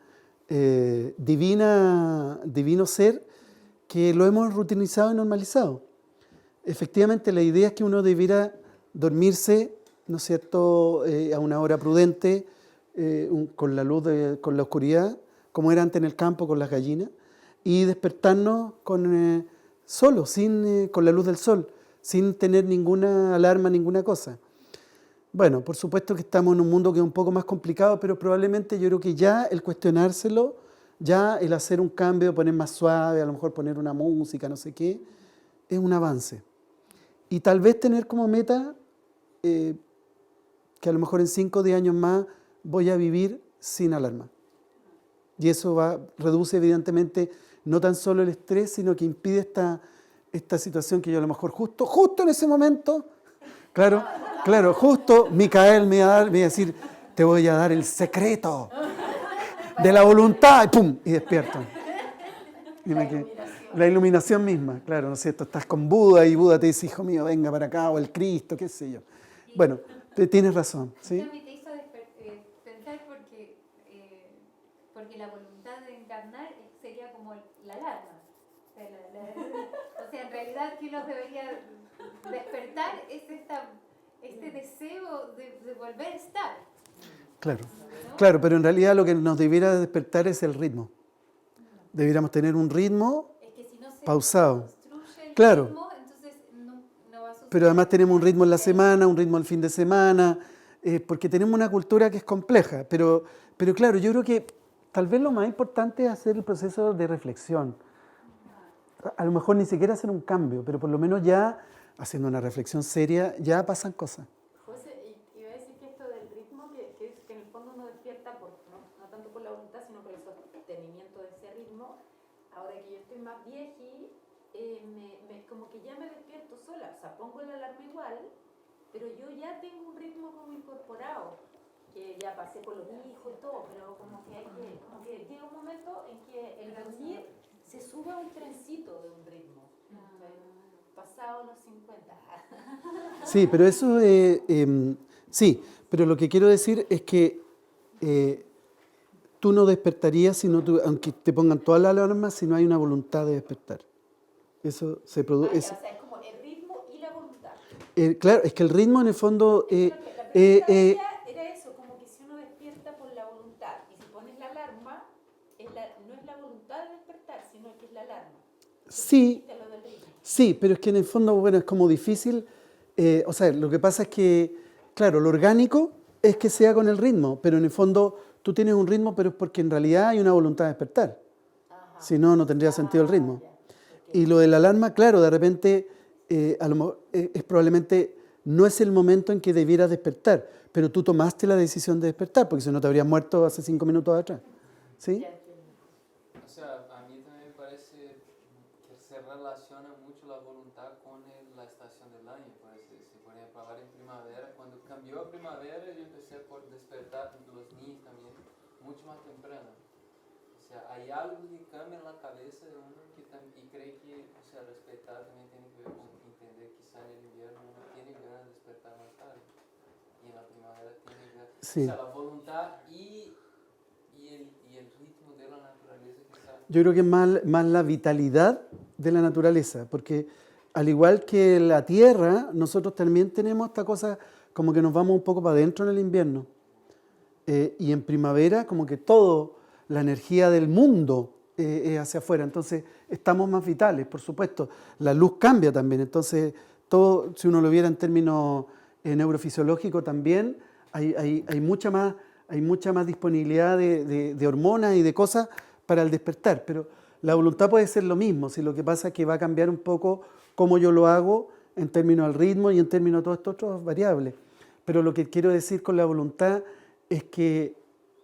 divino ser que lo hemos rutinizado y normalizado. Efectivamente, la idea es que uno debiera dormirse, ¿no es cierto?, a una hora prudente, con la luz, con la oscuridad, como era antes en el campo con las gallinas, y despertarnos solo, con la luz del sol, sin tener ninguna alarma, ninguna cosa. Bueno, por supuesto que estamos en un mundo que es un poco más complicado, pero probablemente yo creo que ya el cuestionárselo, ya el hacer un cambio, poner más suave, a lo mejor poner una música, no sé qué, es un avance. Y tal vez tener como meta que a lo mejor en 5 o 10 años más voy a vivir sin alarma. Y eso reduce evidentemente no tan solo el estrés, sino que impide esta situación que yo a lo mejor justo en ese momento, claro, justo Micael me va a decir, te voy a dar el secreto de la voluntad, y ¡pum!, y despierto. La iluminación misma, claro, ¿no es cierto? Estás con Buda y Buda te dice, hijo mío, venga para acá, o el Cristo, qué sé yo. Bueno, tienes razón, ¿sí? Me te hizo pensar porque porque la voluntad de encarnar sería como la alarma. O sea, o sea, en realidad que nos debería despertar es este deseo de volver a estar. Claro, ¿No? claro, pero en realidad lo que nos debiera despertar es el ritmo. Debiéramos tener un ritmo Es que si no se pausado. construye el Claro, ritmo, entonces no va a suceder. pero además tenemos un ritmo en la Sí. semana, un ritmo el fin de semana, porque tenemos una cultura que es compleja. Pero claro, yo creo que tal vez lo más importante es hacer el proceso de reflexión. A lo mejor ni siquiera hacer un cambio, pero por lo menos ya haciendo una reflexión seria, ya pasan cosas. José, iba a decir que esto del ritmo, que en el fondo uno despierta no tanto por la voluntad, sino por el sostenimiento de ese ritmo. Ahora que yo estoy más vieji, como que ya me despierto sola. O sea, pongo la alarma igual, pero yo ya tengo un ritmo como incorporado, que ya pasé por los hijos y todo, pero como que llega un momento en que el dormir se sube a un trencito de un ritmo. Pasado los 50. Sí, pero eso, sí, pero lo que quiero decir es que tú no despertarías aunque te pongan todas las alarmas, si no hay una voluntad de despertar. Eso se produce. O sea, es como el ritmo y la voluntad. Claro, es que el ritmo en el fondo. La pregunta de ella era eso, como que si uno despierta por la voluntad y si pones la alarma, no es la voluntad de despertar, sino que es la alarma. Sí, Lo del ritmo. sí, pero es que en el fondo, bueno, es como difícil. O sea, lo que pasa es que, claro, lo orgánico es que sea con el ritmo, pero en el fondo tú tienes un ritmo, pero es porque en realidad hay una voluntad de despertar. Ajá. Si no, no tendría sentido el ritmo. Ya, ok. Y lo de la alarma, claro, de repente a lo mejor, es probablemente no es el momento en que debieras despertar, pero tú tomaste la decisión de despertar, porque si no te habrías muerto hace 5 minutos atrás. ¿Sí? Ya entiendo. O sea, a mí también me parece que se relaciona mucho la voluntad con la estación del año. Parece, por ejemplo, ahora en primavera, cuando cambió a primavera, yo empecé por despertar los niños también mucho más temprano. O sea, hay algo que cambia en la cabeza de uno y cree que, o sea, respetar también tiene que ver con entender que quizá en el invierno uno tiene ganas de despertar más tarde y en la primavera tiene ganas. Sí. O sea, la voluntad y el ritmo de la naturaleza quizá. Yo creo que es más la vitalidad de la naturaleza, porque al igual que la tierra, nosotros también tenemos esta cosa como que nos vamos un poco para adentro en el invierno. Y en primavera como que todo, la energía del mundo es hacia afuera, entonces estamos más vitales, por supuesto. La luz cambia también, entonces todo, si uno lo viera en términos neurofisiológicos también, hay mucha más disponibilidad de hormonas y de cosas para el despertar, pero la voluntad puede ser lo mismo, si lo que pasa es que va a cambiar un poco cómo yo lo hago en términos del ritmo y en términos de todas estas otras variables. Pero lo que quiero decir con la voluntad es que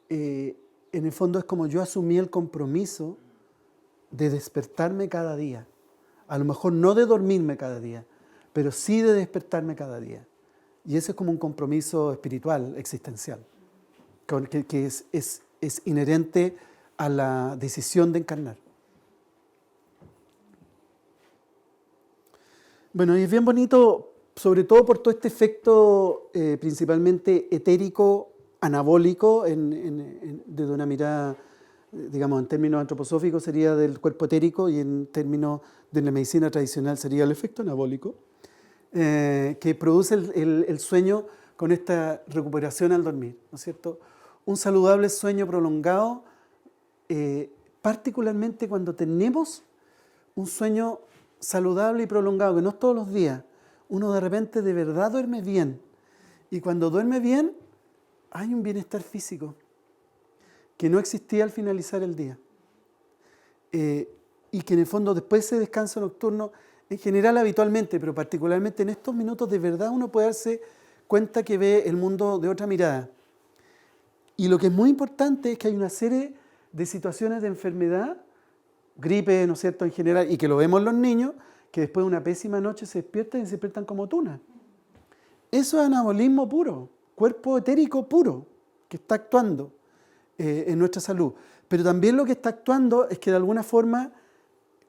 en el fondo es como yo asumí el compromiso de despertarme cada día. A lo mejor no de dormirme cada día, pero sí de despertarme cada día. Y ese es como un compromiso espiritual, existencial, que es inherente a la decisión de encarnar. Bueno, y es bien bonito, sobre todo por todo este efecto principalmente etérico, anabólico, desde una mirada, digamos, en términos antroposóficos sería del cuerpo etérico y en términos de la medicina tradicional sería el efecto anabólico, que produce el sueño con esta recuperación al dormir, ¿no es cierto? Un saludable sueño prolongado, particularmente cuando tenemos un sueño saludable y prolongado, que no es todos los días, uno de repente de verdad duerme bien, y cuando duerme bien hay un bienestar físico que no existía al finalizar el día, y que en el fondo después ese descanso nocturno, en general habitualmente, pero particularmente en estos minutos, de verdad uno puede darse cuenta que ve el mundo de otra mirada. Y lo que es muy importante es que hay una serie de situaciones de enfermedad, gripe, ¿no es cierto?, en general, y que lo vemos en los niños, que después de una pésima noche se despiertan y se despiertan como tunas. Eso es anabolismo puro, cuerpo etérico puro, que está actuando en nuestra salud. Pero también lo que está actuando es que de alguna forma,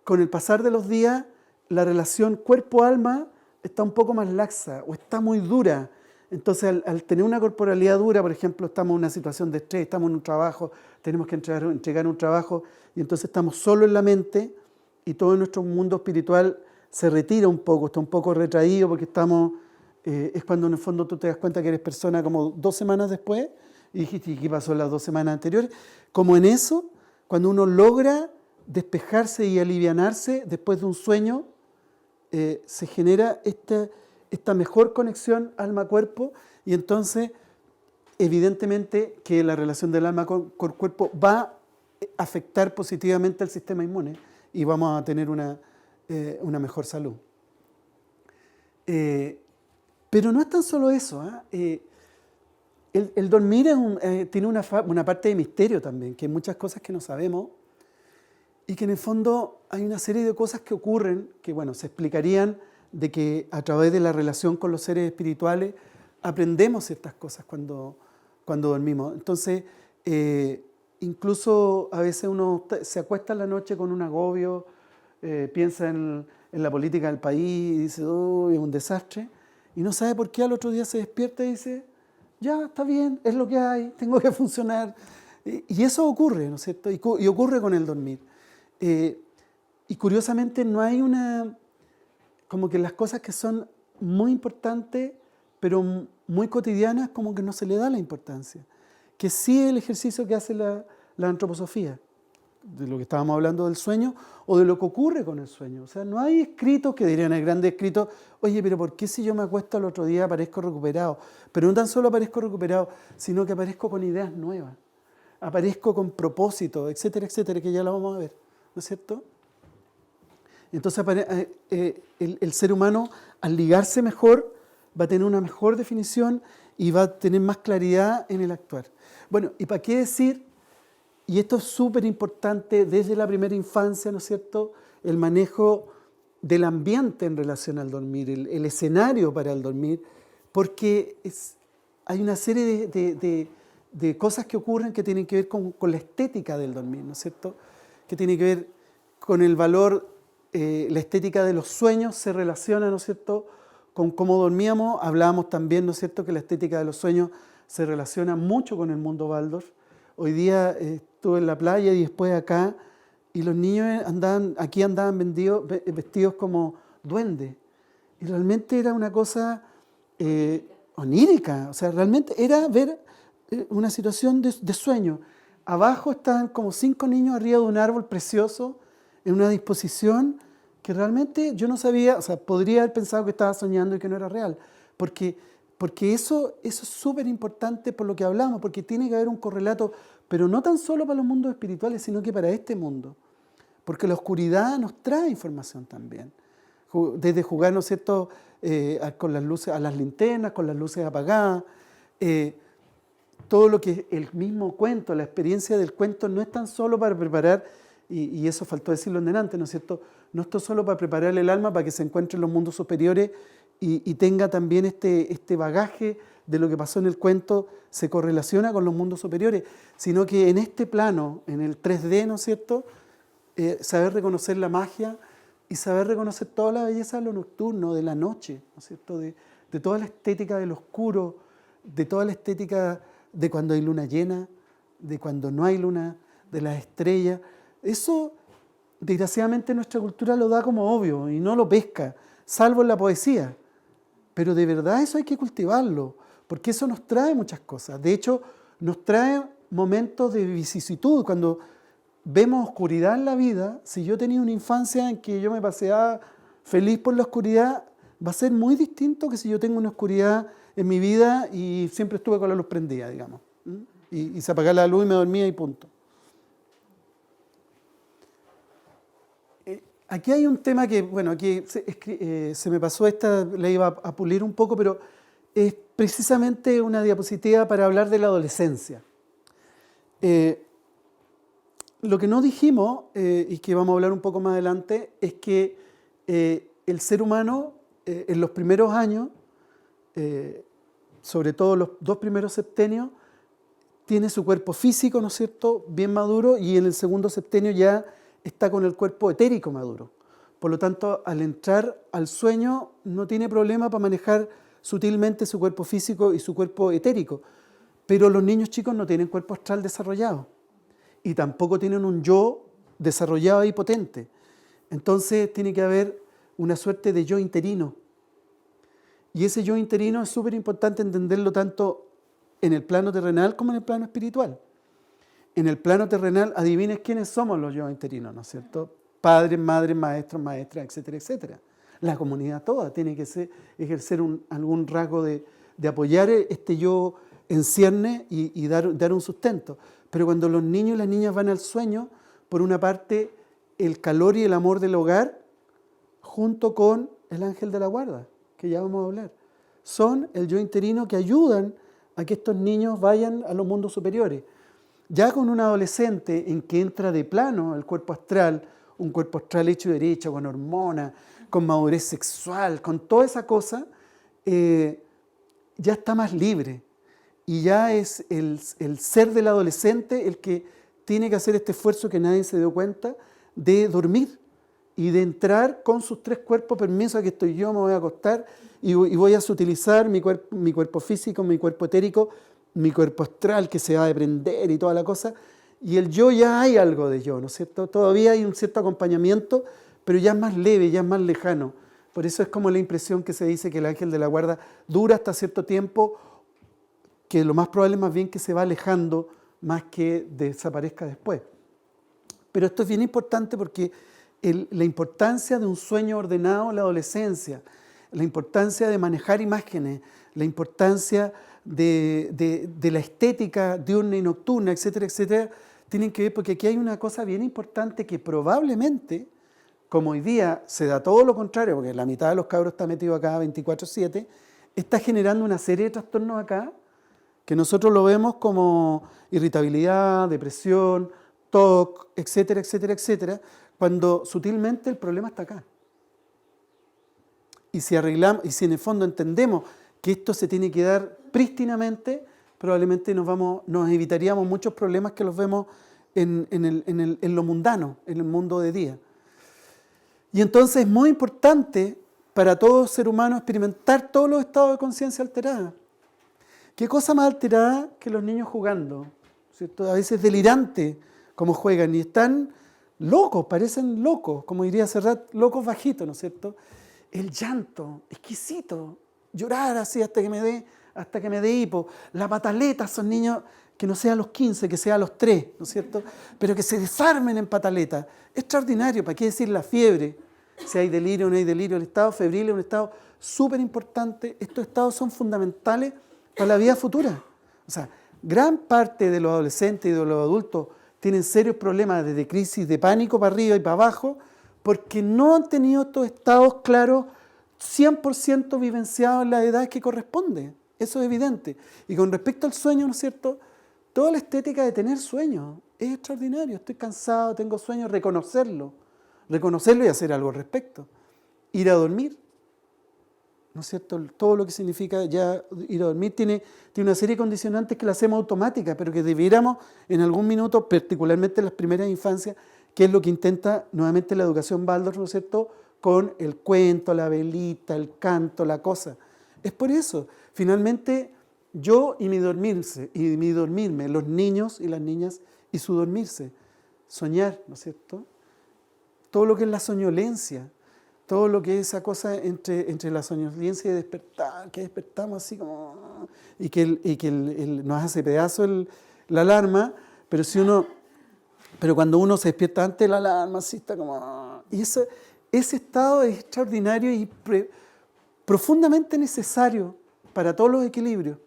con el pasar de los días, la relación cuerpo-alma está un poco más laxa o está muy dura. Entonces, al tener una corporalidad dura, por ejemplo, estamos en una situación de estrés, estamos en un trabajo, tenemos que entregar un trabajo, y entonces estamos solo en la mente y todo nuestro mundo espiritual se retira un poco, está un poco retraído porque estamos, es cuando en el fondo tú te das cuenta que eres persona como 2 semanas después y dijiste, ¿y qué pasó en las 2 semanas anteriores? Como en eso, cuando uno logra despejarse y alivianarse después de un sueño, se genera esta mejor conexión alma-cuerpo y entonces evidentemente que la relación del alma con el cuerpo va a afectar positivamente al sistema inmune y vamos a tener una mejor salud. Pero no es tan solo eso. El dormir tiene una parte de misterio también, que hay muchas cosas que no sabemos y que en el fondo hay una serie de cosas que ocurren que, bueno, se explicarían de que a través de la relación con los seres espirituales aprendemos ciertas cosas cuando dormimos. Entonces, incluso a veces uno se acuesta en la noche con un agobio, piensa en la política del país y dice, oh, es un desastre, y no sabe por qué al otro día se despierta y dice, ya, está bien, es lo que hay, tengo que funcionar. Y eso ocurre, ¿no es cierto? Y ocurre con el dormir. Y curiosamente no hay como que las cosas que son muy importantes, pero muy cotidianas, como que no se le da la importancia. Que sí es el ejercicio que hace la antroposofía, de lo que estábamos hablando del sueño, o de lo que ocurre con el sueño. O sea, no hay escritos que dirían, el grande escrito, oye, pero ¿por qué si yo me acuesto al otro día aparezco recuperado? Pero no tan solo aparezco recuperado, sino que aparezco con ideas nuevas, aparezco con propósito, etcétera, etcétera, que ya lo vamos a ver, ¿no es cierto? Entonces el ser humano, al ligarse mejor, va a tener una mejor definición y va a tener más claridad en el actuar. Bueno, ¿y para qué decir? Y esto es súper importante desde la primera infancia, ¿no es cierto? El manejo del ambiente en relación al dormir, el escenario para el dormir, porque hay una serie de cosas que ocurren que tienen que ver con la estética del dormir, ¿no es cierto? Que tiene que ver con el valor, la estética de los sueños se relaciona, ¿no es cierto?, con cómo dormíamos. Hablábamos también, ¿no es cierto?, que la estética de los sueños se relaciona mucho con el mundo Waldorf. Hoy día estuve en la playa y después acá, y los niños aquí andaban vestidos como duendes. Y realmente era una cosa onírica, o sea, realmente era ver una situación de sueño. Abajo estaban como 5 niños arriba de un árbol precioso, en una disposición que realmente yo no sabía, o sea, podría haber pensado que estaba soñando y que no era real, porque eso es súper importante por lo que hablamos, porque tiene que haber un correlato, pero no tan solo para los mundos espirituales, sino que para este mundo, porque la oscuridad nos trae información también, desde jugar, ¿no es cierto?, con las luces, a las linternas, con las luces apagadas, todo lo que el mismo cuento, la experiencia del cuento no es tan solo para preparar, y eso faltó decirlo en delante, ¿no es cierto?, no es solo para preparar el alma para que se encuentre en los mundos superiores y tenga también este bagaje de lo que pasó en el cuento, se correlaciona con los mundos superiores, sino que en este plano, en el 3D, ¿no es cierto?, saber reconocer la magia y saber reconocer toda la belleza de lo nocturno, de la noche, ¿no es cierto?, de toda la estética del oscuro, de toda la estética de cuando hay luna llena, de cuando no hay luna, de las estrellas. Eso, desgraciadamente, nuestra cultura lo da como obvio y no lo pesca, salvo en la poesía. Pero de verdad eso hay que cultivarlo, porque eso nos trae muchas cosas. De hecho, nos trae momentos de vicisitud. Cuando vemos oscuridad en la vida, si yo tenía una infancia en que yo me paseaba feliz por la oscuridad, va a ser muy distinto que si yo tengo una oscuridad en mi vida y siempre estuve con la luz prendida, digamos. Y se apagaba la luz y me dormía y punto. Aquí hay un tema que, bueno, aquí se me pasó la iba a pulir un poco, pero es precisamente una diapositiva para hablar de la adolescencia. Lo que no dijimos, y que vamos a hablar un poco más adelante, es que el ser humano en los primeros años, sobre todo los 2 primeros septenios, tiene su cuerpo físico, ¿no es cierto?, bien maduro, y en el segundo septenio ya está con el cuerpo etérico maduro. Por lo tanto, al entrar al sueño, no tiene problema para manejar sutilmente su cuerpo físico y su cuerpo etérico. Pero los niños chicos no tienen cuerpo astral desarrollado y tampoco tienen un yo desarrollado y potente. Entonces tiene que haber una suerte de yo interino. Y ese yo interino es súper importante entenderlo tanto en el plano terrenal como en el plano espiritual. En el plano terrenal, adivines quiénes somos los yo interinos, ¿no es cierto? Padres, madres, maestros, maestras, etcétera, etcétera. La comunidad toda tiene que ejercer algún rasgo de apoyar este yo en cierne y dar un sustento. Pero cuando los niños y las niñas van al sueño, por una parte, el calor y el amor del hogar, junto con el ángel de la guarda, que ya vamos a hablar, son el yo interino que ayudan a que estos niños vayan a los mundos superiores. Ya con un adolescente en que entra de plano el cuerpo astral, un cuerpo astral hecho y derecho, con hormonas, con madurez sexual, con toda esa cosa, ya está más libre. Y ya es el ser del adolescente el que tiene que hacer este esfuerzo que nadie se dio cuenta de dormir y de entrar con sus tres cuerpos, permiso, aquí estoy yo, me voy a acostar y voy a sutilizar mi cuerpo físico, mi cuerpo etérico, mi cuerpo astral que se va a desprender y toda la cosa. Y el yo ya hay algo de yo, ¿no es cierto? Todavía hay un cierto acompañamiento, pero ya es más leve, ya es más lejano. Por eso es como la impresión que se dice que el ángel de la guarda dura hasta cierto tiempo, que lo más probable es más bien que se va alejando más que desaparezca después. Pero esto es bien importante porque la importancia de un sueño ordenado en la adolescencia, la importancia de manejar imágenes, la importancia de la estética diurna y nocturna, etcétera, etcétera, tienen que ver porque aquí hay una cosa bien importante que probablemente, como hoy día se da todo lo contrario, porque la mitad de los cabros está metido acá 24/7, está generando una serie de trastornos acá que nosotros lo vemos como irritabilidad, depresión, TOC, etcétera, etcétera, etcétera, cuando sutilmente el problema está acá. Y si arreglamos, y si en el fondo entendemos que esto se tiene que dar prístinamente, probablemente nos evitaríamos muchos problemas que los vemos en lo mundano, en el mundo de día. Y entonces es muy importante para todo ser humano experimentar todos los estados de conciencia alterados. ¿Qué cosa más alterada que los niños jugando? ¿Cierto? A veces delirante como juegan y están locos, parecen locos, como diría Serrat, locos bajitos, ¿no es cierto? El llanto, exquisito, llorar así hasta que me dé hipo. La pataleta, son niños que no sea a los 15, que sea a los 3, ¿no es cierto? Pero que se desarmen en pataleta. Extraordinario, ¿para qué decir la fiebre? Si hay delirio o no hay delirio, el estado febril es un estado súper importante. Estos estados son fundamentales para la vida futura. O sea, gran parte de los adolescentes y de los adultos tienen serios problemas desde crisis de pánico para arriba y para abajo porque no han tenido estos estados claros 100% vivenciados en la edad que corresponde. Eso es evidente. Y con respecto al sueño, ¿no es cierto? Toda la estética de tener sueño es extraordinario. Estoy cansado, tengo sueño, reconocerlo y hacer algo al respecto. Ir a dormir, ¿no es cierto? Todo lo que significa ya ir a dormir tiene una serie de condicionantes que la hacemos automática, pero que debiéramos en algún minuto, particularmente en las primeras infancias, que es lo que intenta nuevamente la educación Waldorf, ¿no es cierto?, con el cuento, la velita, el canto, la cosa. Es por eso, finalmente, yo y mi dormirme, los niños y las niñas y su dormirse, soñar, ¿no es cierto? Todo lo que es la soñolencia, todo lo que es esa cosa entre la soñolencia y despertar, que despertamos así como... y que nos hace pedazo la alarma, pero cuando uno se despierta antes de la alarma, así está como... Y ese estado es extraordinario y profundamente necesario para todos los equilibrios.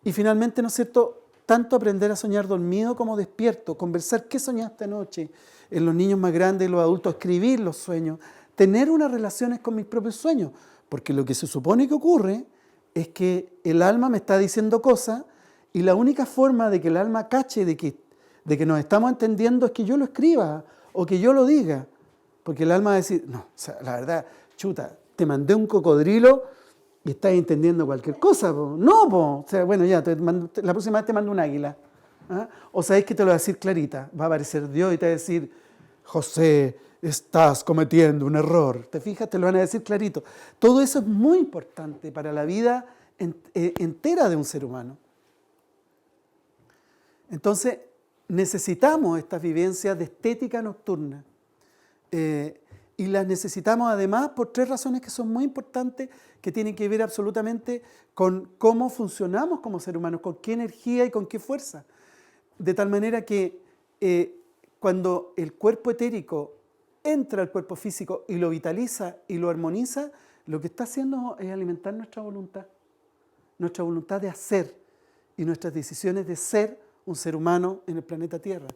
Y finalmente, ¿no es cierto?, tanto aprender a soñar dormido como despierto, conversar qué soñaste anoche, en los niños más grandes y los adultos, escribir los sueños, tener unas relaciones con mis propios sueños, porque lo que se supone que ocurre es que el alma me está diciendo cosas y la única forma de que el alma cache de que nos estamos entendiendo es que yo lo escriba o que yo lo diga, porque el alma va a decir, no, o sea, la verdad, chuta, te mandé un cocodrilo y estás entendiendo cualquier cosa, po. No, po. O sea, bueno, ya, la próxima vez te mando un águila. ¿Ah? O sabéis que te lo va a decir clarita, va a aparecer Dios y te va a decir, José, estás cometiendo un error. ¿Te fijas? Te lo van a decir clarito. Todo eso es muy importante para la vida entera de un ser humano. Entonces, necesitamos estas vivencias de estética nocturna. Y las necesitamos además por 3 razones que son muy importantes, que tienen que ver absolutamente con cómo funcionamos como seres humanos, con qué energía y con qué fuerza. De tal manera que cuando el cuerpo etérico entra al cuerpo físico y lo vitaliza y lo armoniza, lo que está haciendo es alimentar nuestra voluntad de hacer y nuestras decisiones de ser un ser humano en el planeta Tierra.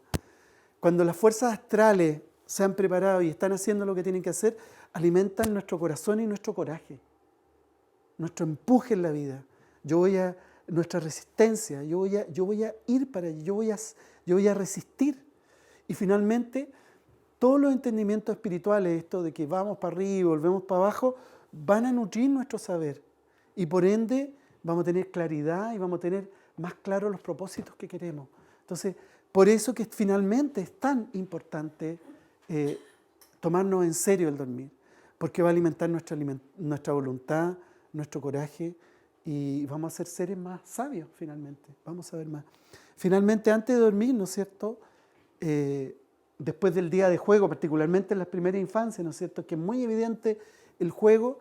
Cuando las fuerzas astrales se han preparado y están haciendo lo que tienen que hacer, alimentan nuestro corazón y nuestro coraje, nuestro empuje en la vida. Nuestra resistencia, yo voy a ir para allí, yo voy a resistir. Y finalmente, todos los entendimientos espirituales, esto de que vamos para arriba, volvemos para abajo, van a nutrir nuestro saber. Y por ende, vamos a tener claridad y vamos a tener más claros los propósitos que queremos. Entonces, por eso que finalmente es tan importante tomarnos en serio el dormir, porque va a alimentar nuestra voluntad, nuestro coraje, y vamos a ser seres más sabios finalmente, vamos a ver más. Finalmente, antes de dormir, ¿no es cierto?, después del día de juego, particularmente en las primeras infancias, ¿no es cierto?, que es muy evidente el juego,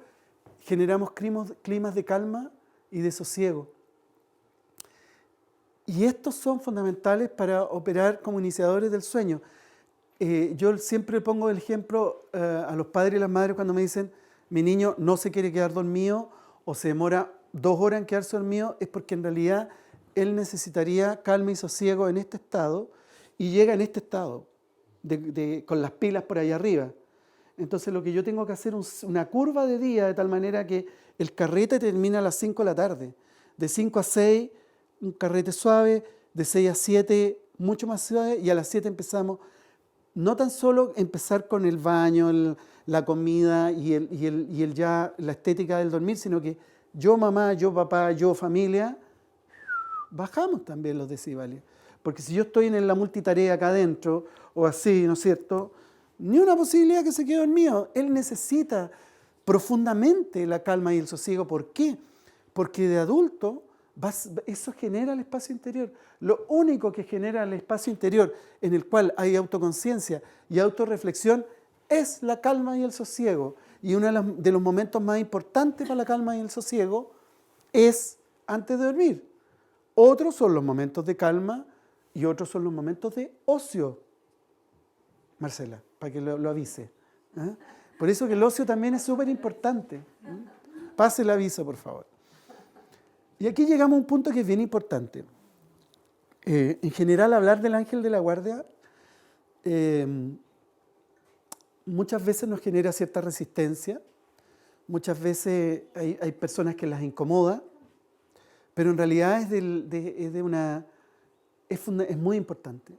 generamos climas de calma y de sosiego. Y estos son fundamentales para operar como iniciadores del sueño. Yo siempre pongo el ejemplo a los padres y las madres cuando me dicen, mi niño no se quiere quedar dormido o se demora 2 horas en quedarse dormido, es porque en realidad él necesitaría calma y sosiego en este estado y llega en este estado, con las pilas por ahí arriba. Entonces lo que yo tengo que hacer es una curva de día de tal manera que el carrete termina a las 5 de la tarde. De 5 a 6, un carrete suave, de 6 a 7, mucho más suave, y a las 7 empezamos. No tan solo empezar con el baño, la comida y ya la estética del dormir, sino que yo mamá, yo papá, yo familia, bajamos también los decibelios. Porque si yo estoy en la multitarea acá adentro, o así, ¿no es cierto?, ni una posibilidad que se quede dormido. Él necesita profundamente la calma y el sosiego. ¿Por qué? Porque de adulto eso genera el espacio interior. Lo único que genera el espacio interior en el cual hay autoconciencia y autorreflexión es la calma y el sosiego. Y uno de los momentos más importantes para la calma y el sosiego es antes de dormir. Otros son los momentos de calma y otros son los momentos de ocio. Marcela, para que lo avise. ¿Eh? Por eso que el ocio también es súper importante. Pase el aviso, por favor. Y aquí llegamos a un punto que es bien importante. En general, hablar del ángel de la guardia muchas veces nos genera cierta resistencia, muchas veces hay personas que las incomoda, pero en realidad es muy importante.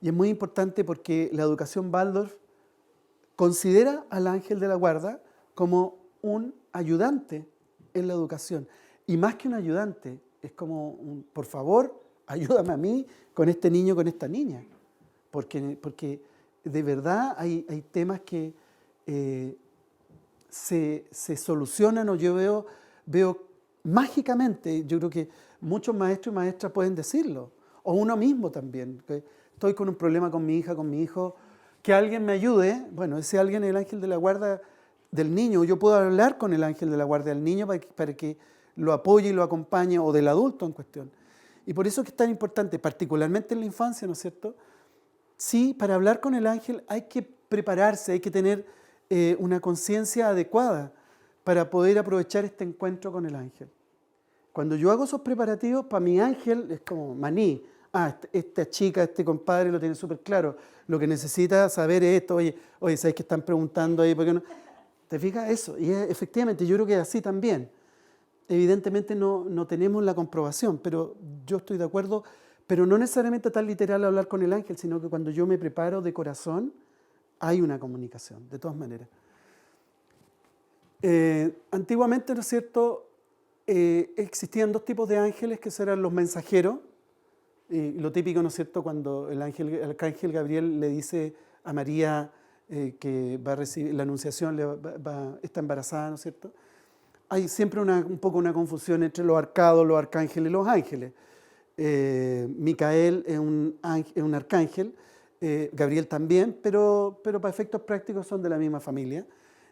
Y es muy importante porque la educación Waldorf considera al ángel de la guarda como un ayudante en la educación. Y más que un ayudante, es como por favor, ayúdame a mí con este niño, con esta niña. Porque de verdad hay temas que se solucionan, o yo veo mágicamente. Yo creo que muchos maestros y maestras pueden decirlo, o uno mismo también. Estoy con un problema con mi hija, con mi hijo, que alguien me ayude. Bueno, ese alguien es el ángel de la guarda del niño. Yo puedo hablar con el ángel de la guarda del niño para que lo apoye y lo acompañe, o del adulto en cuestión. Y por eso es que es tan importante, particularmente en la infancia, ¿no es cierto? Sí, para hablar con el ángel hay que prepararse, hay que tener una conciencia adecuada para poder aprovechar este encuentro con el ángel. Cuando yo hago esos preparativos, para mi ángel es como maní. Esta chica, este compadre lo tiene súper claro. Lo que necesita saber es esto. Oye, ¿sabes qué están preguntando ahí? ¿Por qué no? ¿Te fijas? Eso. Y efectivamente, yo creo que es así también. Evidentemente no tenemos la comprobación, pero yo estoy de acuerdo, pero no necesariamente tan literal hablar con el ángel, sino que cuando yo me preparo de corazón, hay una comunicación, de todas maneras. Antiguamente, ¿no es cierto?, existían 2 tipos de ángeles, que eran los mensajeros. Y lo típico, ¿no es cierto?, cuando el arcángel Gabriel le dice a María, que va a recibir la anunciación, está embarazada, ¿no es cierto? Hay siempre un poco una confusión entre los arcados, los arcángeles y los ángeles. Micael es un arcángel, Gabriel también, pero para efectos prácticos son de la misma familia.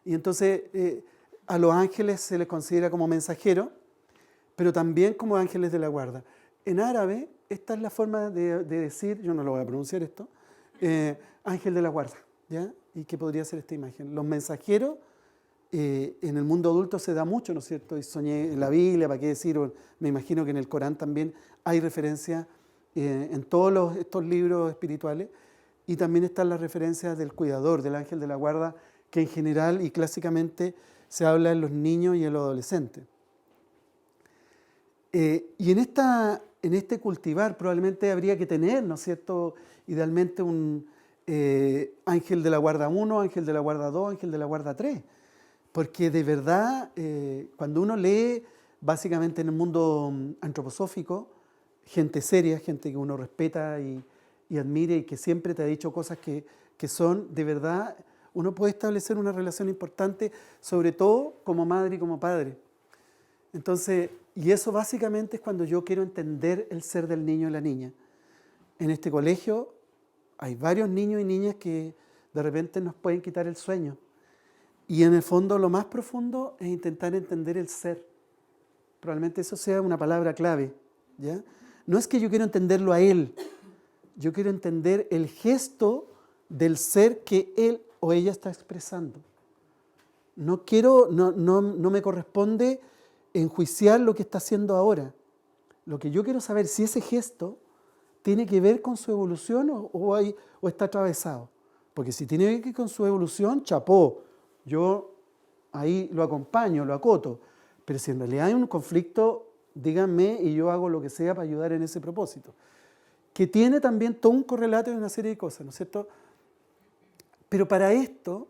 Y entonces a los ángeles se les considera como mensajeros, pero también como ángeles de la guarda. En árabe, esta es la forma de decir, yo no lo voy a pronunciar esto, ángel de la guarda, ¿ya? ¿Y qué podría ser esta imagen? Los mensajeros, en el mundo adulto se da mucho, ¿no es cierto? Y soñé en la Biblia, ¿para qué decir? Me imagino que en el Corán también hay referencias en todos estos libros espirituales, y también están las referencias del cuidador, del ángel de la guarda, que en general y clásicamente se habla en los niños y en los adolescentes. Y en este cultivar probablemente habría que tener, ¿no es cierto?, idealmente un ángel de la guarda 1, ángel de la guarda 2, ángel de la guarda 3, porque de verdad, cuando uno lee básicamente en el mundo antroposófico, gente seria, gente que uno respeta y admire y que siempre te ha dicho cosas que son, de verdad, uno puede establecer una relación importante, sobre todo como madre y como padre. Entonces, y eso básicamente es cuando yo quiero entender el ser del niño y la niña. En este colegio hay varios niños y niñas que de repente nos pueden quitar el sueño. Y en el fondo lo más profundo es intentar entender el ser. Probablemente eso sea una palabra clave, ¿ya? No es que yo quiero entenderlo a él, yo quiero entender el gesto del ser que él o ella está expresando. No me corresponde enjuiciar lo que está haciendo ahora. Lo que yo quiero saber si ese gesto tiene que ver con su evolución o está atravesado. Porque si tiene que ver con su evolución, chapó. Yo ahí lo acompaño, lo acoto. Pero si en realidad hay un conflicto, díganme y yo hago lo que sea para ayudar en ese propósito. Que tiene también todo un correlato de una serie de cosas, ¿no es cierto? Pero para esto,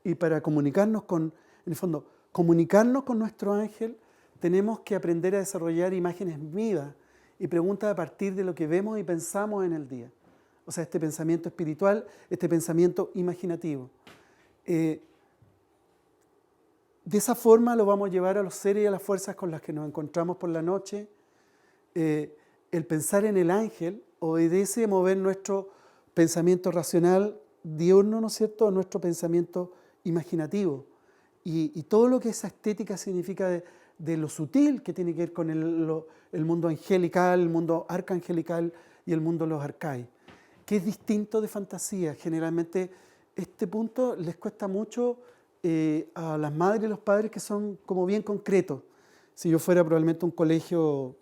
y para comunicarnos en el fondo, comunicarnos con nuestro ángel, tenemos que aprender a desarrollar imágenes vivas y preguntas a partir de lo que vemos y pensamos en el día. O sea, este pensamiento espiritual, este pensamiento imaginativo. De esa forma lo vamos a llevar a los seres y a las fuerzas con las que nos encontramos por la noche. El pensar en el ángel obedece a mover nuestro pensamiento racional diurno, ¿no es cierto?, a nuestro pensamiento imaginativo. Y todo lo que esa estética significa de lo sutil que tiene que ver con el mundo angelical, el mundo arcangelical y el mundo de los arcais, que es distinto de fantasía. Generalmente este punto les cuesta mucho a las madres y los padres que son como bien concretos. Si yo fuera probablemente un colegio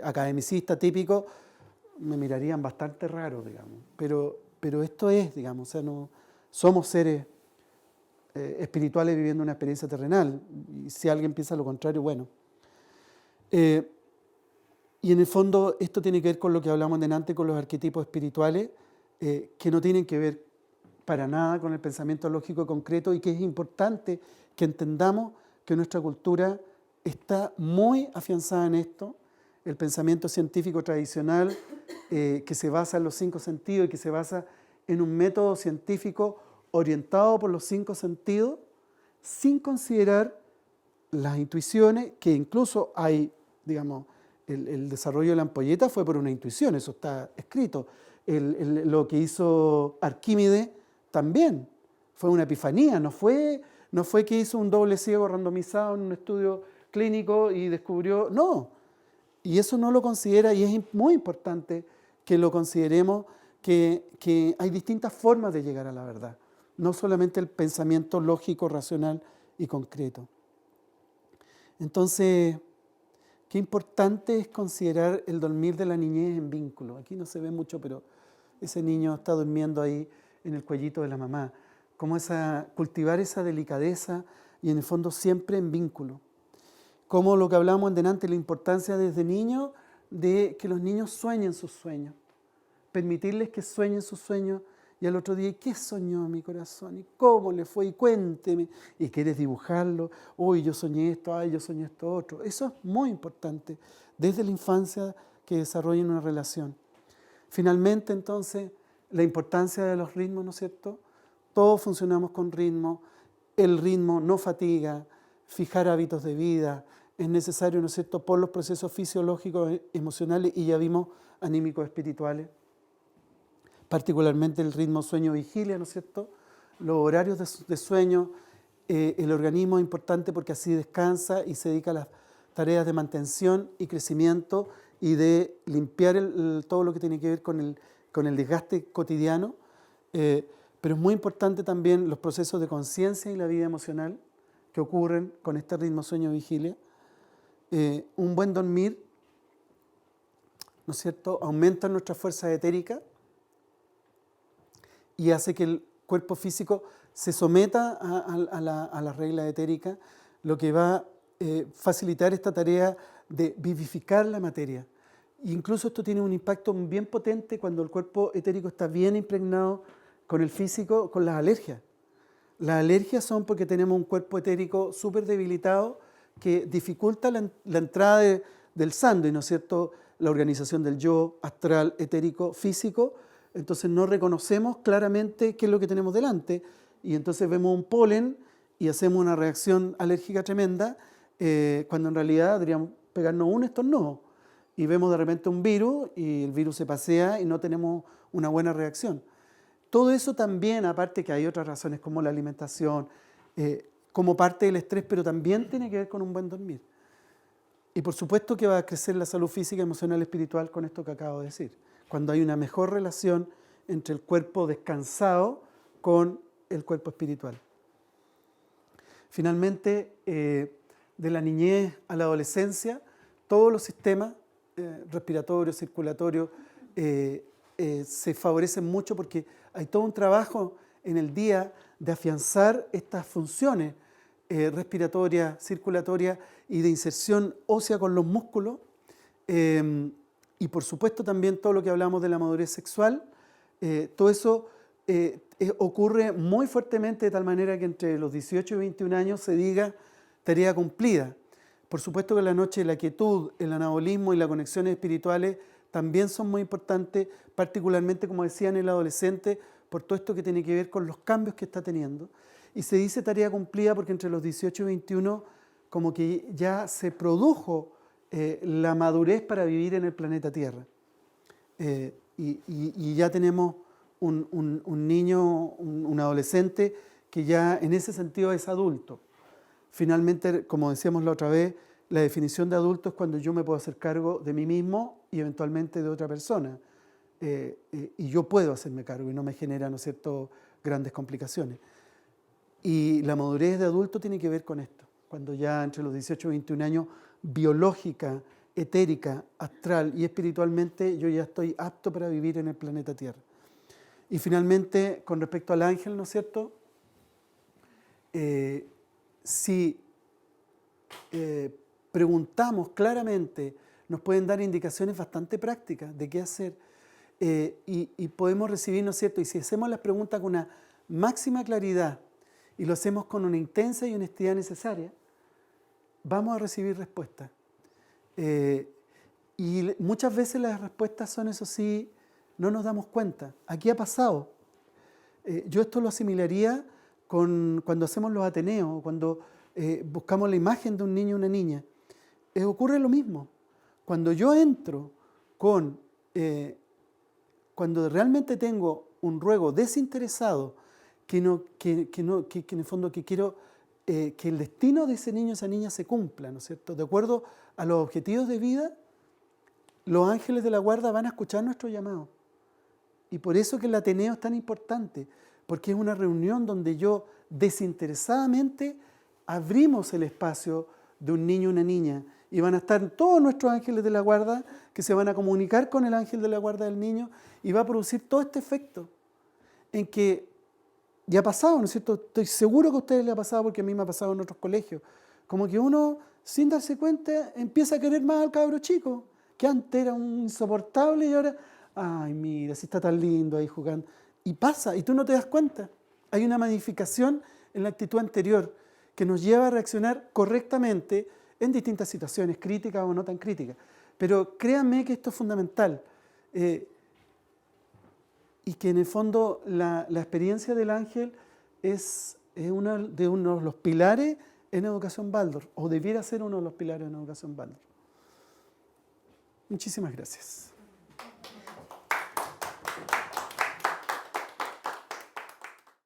academicista típico, me mirarían bastante raro, digamos. Pero esto es, digamos, o sea, no somos seres espirituales viviendo una experiencia terrenal. Y si alguien piensa lo contrario, bueno. Y en el fondo esto tiene que ver con lo que hablamos delante, con los arquetipos espirituales, que no tienen que ver para nada con el pensamiento lógico concreto, y que es importante que entendamos que nuestra cultura está muy afianzada en esto. El pensamiento científico tradicional que se basa en los 5 sentidos y que se basa en un método científico orientado por los 5 sentidos, sin considerar las intuiciones, que incluso hay, digamos, el desarrollo de la ampolleta fue por una intuición, eso está escrito. Lo que hizo Arquímedes también fue una epifanía, no fue que hizo un doble ciego randomizado en un estudio clínico y descubrió, no. Y eso no lo considera, y es muy importante que lo consideremos, que hay distintas formas de llegar a la verdad, no solamente el pensamiento lógico, racional y concreto. Entonces, qué importante es considerar el dormir de la niñez en vínculo. Aquí no se ve mucho, pero ese niño está durmiendo ahí en el cuellito de la mamá. Como cultivar esa delicadeza y en el fondo siempre en vínculo. Como lo que hablamos delante, la importancia desde niños de que los niños sueñen sus sueños. Permitirles que sueñen sus sueños y al otro día, ¿qué soñó mi corazón? ¿Y cómo le fue? Y cuénteme. ¿Y quieres dibujarlo? Uy, yo soñé esto, ay, yo soñé esto otro. Eso es muy importante desde la infancia, que desarrollen una relación. Finalmente, entonces, la importancia de los ritmos, ¿no es cierto? todos funcionamos con ritmo, el ritmo no fatiga, fijar hábitos de vida, es necesario, ¿no es cierto?, por los procesos fisiológicos, emocionales y ya vimos anímicos espirituales, particularmente el ritmo sueño-vigilia, ¿no es cierto?, los horarios de sueño, el organismo es importante porque así descansa y se dedica a las tareas de mantención y crecimiento y de limpiar todo lo que tiene que ver con el desgaste cotidiano, pero es muy importante también los procesos de conciencia y la vida emocional que ocurren con este ritmo sueño-vigilia. Un buen dormir, ¿no es cierto?, aumenta nuestra fuerza etérica y hace que el cuerpo físico se someta a la regla etérica, lo que va a facilitar esta tarea de vivificar la materia. E incluso esto tiene un impacto bien potente cuando el cuerpo etérico está bien impregnado con el físico, con las alergias. Las alergias son porque tenemos un cuerpo etérico súper debilitado que dificulta la entrada del sándwich, ¿no es cierto?, la organización del yo, astral, etérico, físico. Entonces no reconocemos claramente qué es lo que tenemos delante y entonces vemos un polen y hacemos una reacción alérgica tremenda cuando en realidad deberíamos pegarnos un estornudo y vemos de repente un virus y el virus se pasea y no tenemos una buena reacción. Todo eso también, aparte que hay otras razones como la alimentación, como parte del estrés, pero también tiene que ver con un buen dormir. Y por supuesto que va a crecer la salud física, emocional y espiritual con esto que acabo de decir, cuando hay una mejor relación entre el cuerpo descansado con el cuerpo espiritual. Finalmente, de la niñez a la adolescencia, todos los sistemas respiratorios, circulatorios, se favorecen mucho porque hay todo un trabajo en el día de afianzar estas funciones respiratorias, circulatorias y de inserción ósea con los músculos. Y por supuesto también todo lo que hablamos de la madurez sexual, todo eso ocurre muy fuertemente de tal manera que entre los 18 y 21 años se diga tarea cumplida. Por supuesto que la noche la quietud, el anabolismo y las conexiones espirituales también son muy importantes, particularmente, como decía, en el adolescente, por todo esto que tiene que ver con los cambios que está teniendo. Y se dice tarea cumplida porque entre los 18 y 21 como que ya se produjo la madurez para vivir en el planeta Tierra. Y ya tenemos un niño, un adolescente que ya en ese sentido es adulto. Finalmente, como decíamos la otra vez, la definición de adulto es cuando yo me puedo hacer cargo de mí mismo y eventualmente de otra persona. Y yo puedo hacerme cargo y no me genera, ¿no es cierto?, grandes complicaciones. Y la madurez de adulto tiene que ver con esto, cuando ya entre los 18 y 21 años, biológica, etérica, astral y espiritualmente, yo ya estoy apto para vivir en el planeta Tierra. Y finalmente, con respecto al ángel, ¿no es cierto?, si preguntamos claramente, nos pueden dar indicaciones bastante prácticas de qué hacer y podemos recibir, ¿no es cierto? Y si hacemos las preguntas con una máxima claridad y lo hacemos con una intensa y honestidad necesaria, vamos a recibir respuestas. Y muchas veces las respuestas son, eso sí, no nos damos cuenta. Aquí ha pasado. Yo esto lo asimilaría con cuando hacemos los ateneos, cuando buscamos la imagen de un niño o una niña. Ocurre lo mismo. Cuando yo entro cuando realmente tengo un ruego desinteresado, que en el fondo que quiero que el destino de ese niño o esa niña se cumpla, ¿no es cierto? De acuerdo a los objetivos de vida, los ángeles de la guarda van a escuchar nuestro llamado. Y por eso que el Ateneo es tan importante, porque es una reunión donde yo desinteresadamente abrimos el espacio de un niño o una niña y van a estar todos nuestros ángeles de la guarda que se van a comunicar con el ángel de la guarda del niño y va a producir todo este efecto en que ya ha pasado, ¿no es cierto? Estoy seguro que a ustedes les ha pasado porque a mí me ha pasado en otros colegios. Como que uno, sin darse cuenta, empieza a querer más al cabro chico, que antes era un insoportable y ahora, ay, mira, si está tan lindo ahí jugando. Y pasa, y tú no te das cuenta. Hay una modificación en la actitud anterior que nos lleva a reaccionar correctamente en distintas situaciones, críticas o no tan críticas. Pero créanme que esto es fundamental. Y que en el fondo la experiencia del ángel es uno de los pilares en educación Waldorf, o debiera ser uno de los pilares en educación Waldorf. Muchísimas gracias.